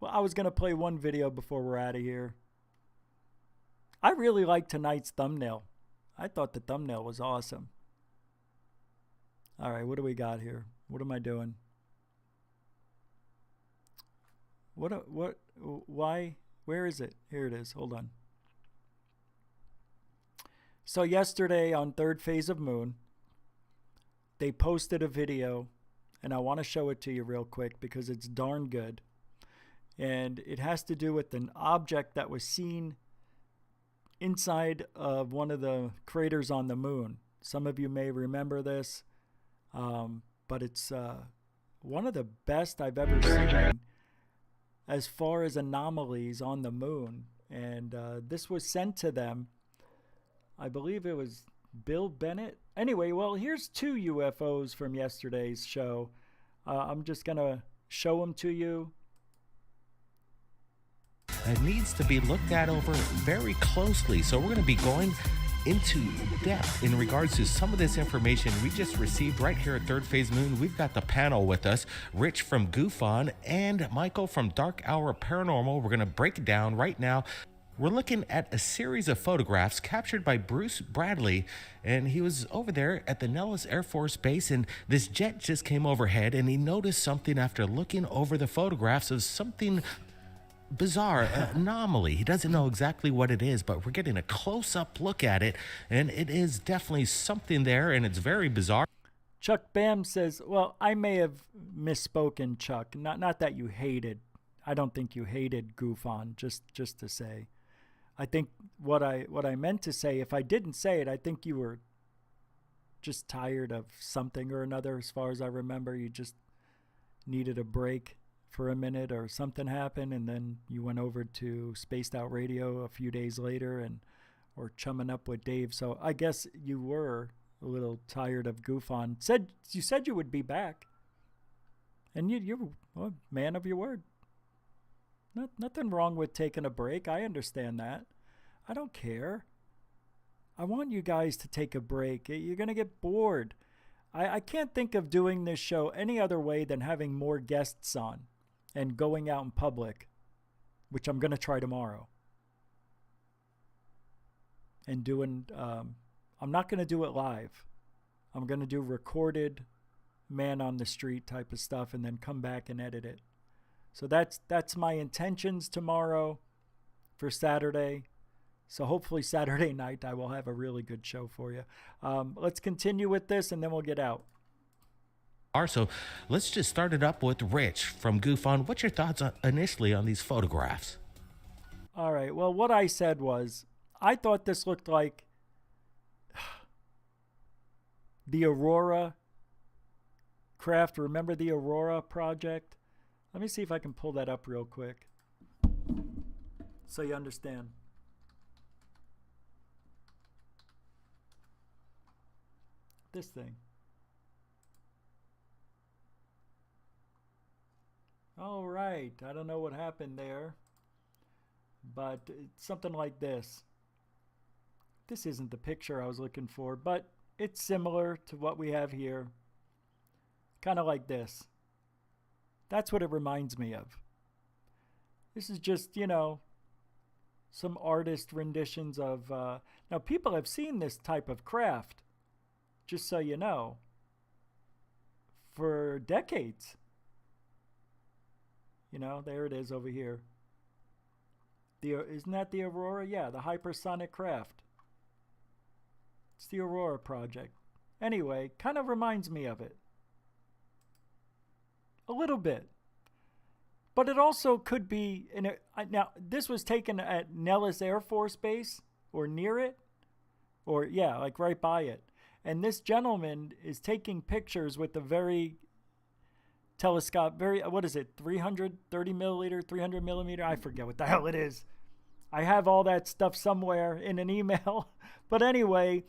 Well, I was going to play one video before we're out of here. I really liked tonight's thumbnail. I thought the thumbnail was awesome. All right, what do we got here? What am I doing? Why? Where is it? Here it is. Hold on. So yesterday on Third Phase of Moon, they posted a video, and I want to show it to you real quick because it's darn good. And it has to do with an object that was seen inside of one of the craters on the moon. Some of you may remember this, but it's one of the best I've ever seen as far as anomalies on the moon. And this was sent to them. I believe it was Bill Bennett. Anyway, well, here's two UFOs from yesterday's show. I'm just going to show them to you. It needs to be looked at over very closely. So we're going to be going into depth in regards to some of this information we just received right here at Third Phase Moon. We've got the panel with us, Rich from GUFON and Michael from Dark Hour Paranormal. We're going to break it down right now. We're looking at a series of photographs captured by Bruce Bradley, and he was over there at the Nellis Air Force Base, and this jet just came overhead, and he noticed something after looking over the photographs of something bizarre, anomaly. He doesn't know exactly what it is, but we're getting a close-up look at it, and it is definitely something there, and it's very bizarre. Chuck Bam says, well, I may have misspoken, Chuck. Not that you hated. I don't think you hated GUFON, just to say. I think what I meant to say, if I didn't say it, I think you were just tired of something or another. As far as I remember, you just needed a break for a minute or something happened, and then you went over to Spaced Out Radio a few days later or chumming up with Dave. So I guess you were a little tired of GUFON. You said you would be back, and you're a man of your word. Nothing wrong with taking a break. I understand that. I don't care. I want you guys to take a break. You're going to get bored. I can't think of doing this show any other way than having more guests on and going out in public. which I'm going to try tomorrow. And I'm not going to do it live. I'm going to do recorded man on the street type of stuff and then come back and edit it. So that's my intentions tomorrow for Saturday. So hopefully Saturday night I will have a really good show for you. Let's continue with this and then we'll get out. So let's just start it up with Rich from Goof On. What's your thoughts initially on these photographs? All right. Well, what I said was I thought this looked like the Aurora craft. Remember the Aurora project? Let me see if I can pull that up real quick so you understand. This thing. All right. I don't know what happened there, but it's something like this. This isn't the picture I was looking for, but it's similar to what we have here. Kind of like this. That's what it reminds me of. This is just, some artist renditions of... now, people have seen this type of craft, just so you know, for decades. There it is over here. Isn't that the Aurora? Yeah, the hypersonic craft. It's the Aurora project. Anyway, kind of reminds me of it. A little bit. But it also could be... now, this was taken at Nellis Air Force Base, or near it. Or, yeah, like right by it. And this gentleman is taking pictures with a very... telescope, what is it, 330 milliliter, 300 millimeter? I forget what the hell it is. I have all that stuff somewhere in an email. But anyway,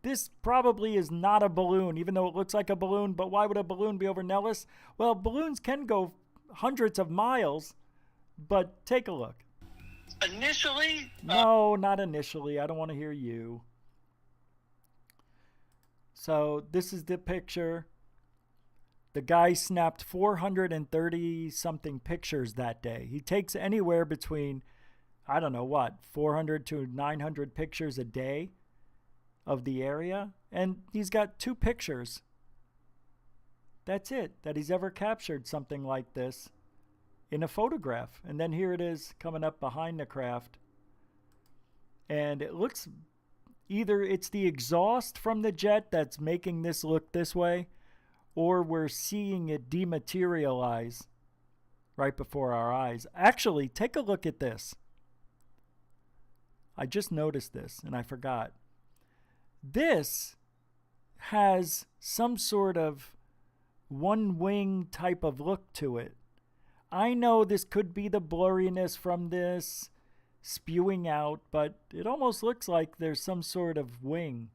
this probably is not a balloon, even though it looks like a balloon. But why would a balloon be over Nellis? Well, balloons can go hundreds of miles, but take a look. Initially? No, not initially. I don't want to hear you. So this is the picture. The guy snapped 430 something pictures that day. He takes anywhere between, 400 to 900 pictures a day of the area. And he's got 2 pictures. That's it, that he's ever captured something like this in a photograph. And then here it is coming up behind the craft. And it looks, either it's the exhaust from the jet that's making this look this way, or we're seeing it dematerialize right before our eyes. Actually, take a look at this. I just noticed this, and I forgot. This has some sort of one-wing type of look to it. I know this could be the blurriness from this spewing out, but it almost looks like there's some sort of wing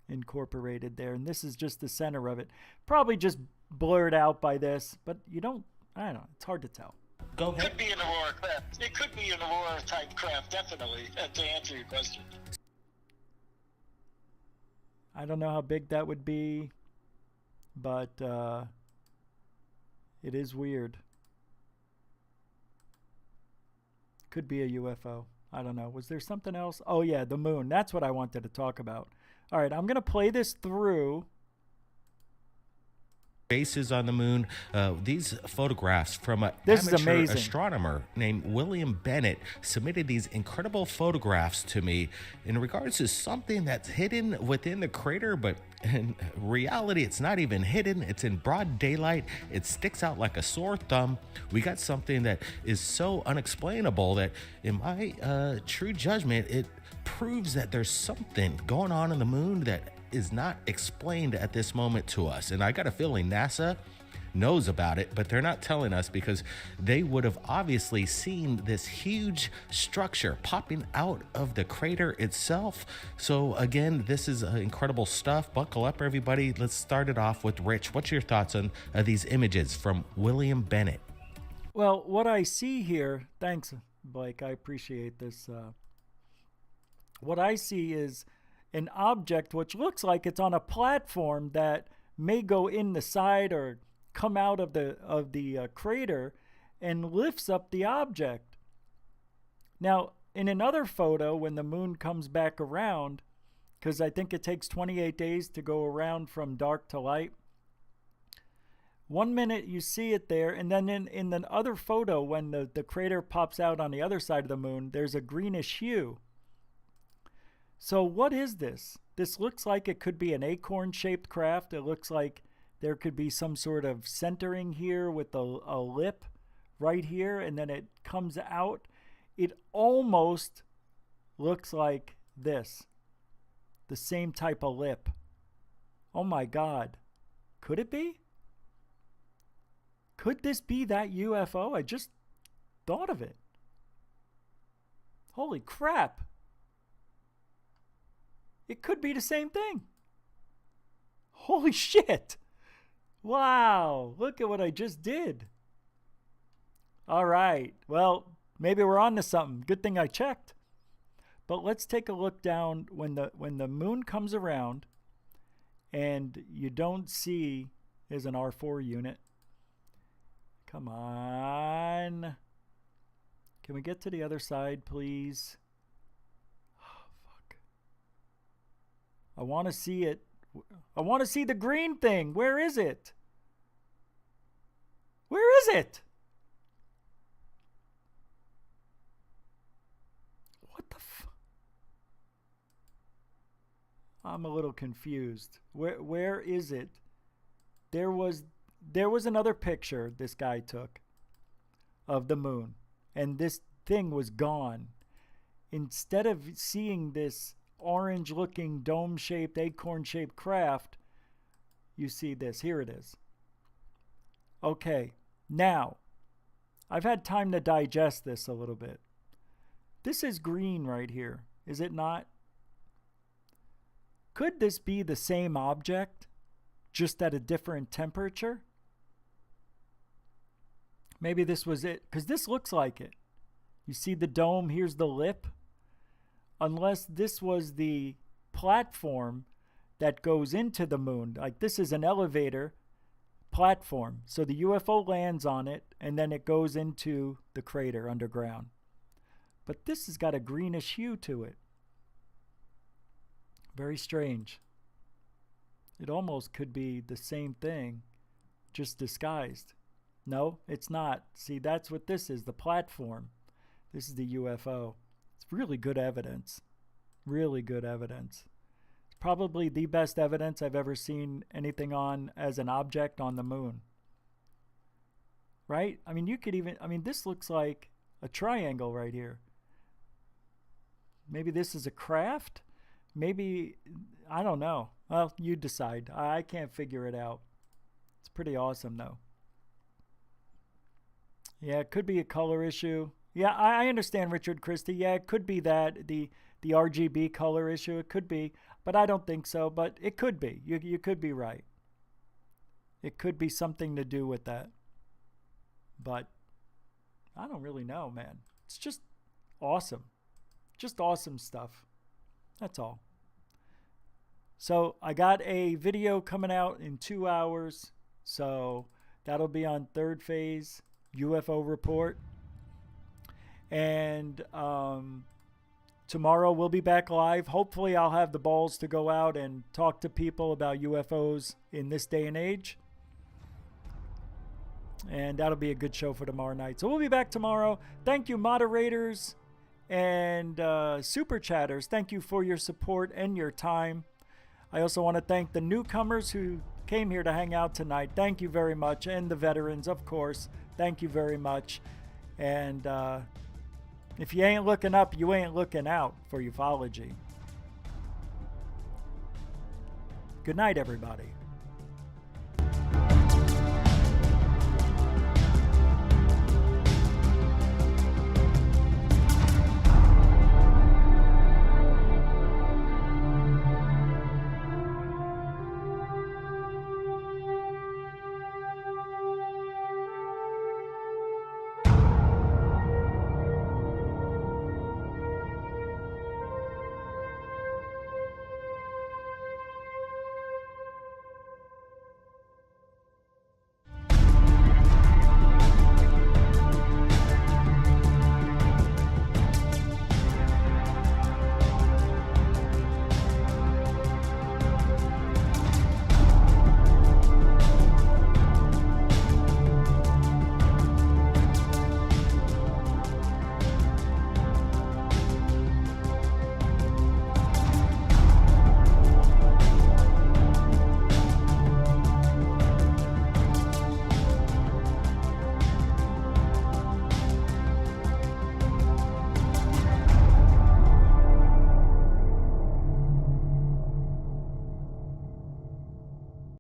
incorporated there, and this is just the center of it. Probably just blurred out by this, but I don't know, it's hard to tell. Go ahead. Could be an Aurora craft. It could be an Aurora type craft, definitely, to answer your question. I don't know how big that would be, but it is weird. Could be a UFO. I don't know. Was there something else? Oh yeah, the moon. That's what I wanted to talk about. All right, I'm going to play this through. Bases on the moon. These photographs from an This is amateur amazing. astronomer named William Bennett submitted these incredible photographs to me in regards to something that's hidden within the crater, but in reality, it's not even hidden. It's in broad daylight. It sticks out like a sore thumb. We got something that is so unexplainable that, in my true judgment, it proves that there's something going on in the moon that is not explained at this moment to us. And I got a feeling NASA knows about it, but they're not telling us because they would have obviously seen this huge structure popping out of the crater itself. So again, this is incredible stuff. Buckle up, everybody. Let's start it off with Rich. What's your thoughts on these images from William Bennett? Well, what I see here, thanks, Blake, I appreciate this. What I see is an object which looks like it's on a platform that may go in the side or come out of the crater and lifts up the object. Now, in another photo, when the moon comes back around, because I think it takes 28 days to go around from dark to light, 1 minute you see it there, and then in the other photo, when the crater pops out on the other side of the moon, there's a greenish hue. So what is this? This looks like it could be an acorn-shaped craft. It looks like there could be some sort of centering here with a lip right here, and then it comes out. It almost looks like this. The same type of lip. Oh my God. Could it be? Could this be that UFO? I just thought of it. Holy crap. It could be the same thing. Holy shit. Wow. Look at what I just did. All right. Well, maybe we're on to something. Good thing I checked. But let's take a look down when the moon comes around and you don't see, there's an R4 unit. Come on. Can we get to the other side, please? Oh, fuck. I want to see it. I want to see the green thing. Where is it? Where is it? What the I'm a little confused. Where is it? There was another picture this guy took of the moon, and this thing was gone. Instead of seeing this orange-looking dome-shaped, acorn-shaped craft, you see this. Here it is. Okay, now, I've had time to digest this a little bit. This is green right here, is it not? Could this be the same object, just at a different temperature? Maybe this was it, because this looks like it. You see the dome, here's the lip. Unless this was the platform that goes into the moon. Like this is an elevator platform. So the UFO lands on it, and then it goes into the crater underground. But this has got a greenish hue to it. Very strange. It almost could be the same thing, just disguised. No, it's not. See, that's what this is, the platform. This is the UFO. It's really good evidence. Really good evidence. It's probably the best evidence I've ever seen anything on as an object on the moon. Right? I mean, you could even, this looks like a triangle right here. Maybe this is a craft? Maybe, I don't know. Well, you decide. I can't figure it out. It's pretty awesome, though. Yeah, it could be a color issue. Yeah, I understand, Richard Christie. Yeah, it could be that, the RGB color issue. It could be, but I don't think so. But it could be. You could be right. It could be something to do with that. But I don't really know, man. It's just awesome. Just awesome stuff. That's all. So I got a video coming out in 2 hours. So that'll be on Third Phase UFO Report. And tomorrow we'll be back live. Hopefully I'll have the balls to go out and talk to people about UFOs in this day and age. And that'll be a good show for tomorrow night. So we'll be back tomorrow. Thank you, moderators and super chatters. Thank you for your support and your time. I also want to thank the newcomers who came here to hang out tonight. Thank you very much. And the veterans, of course. Thank you very much. And if you ain't looking up, you ain't looking out for ufology. Good night, everybody.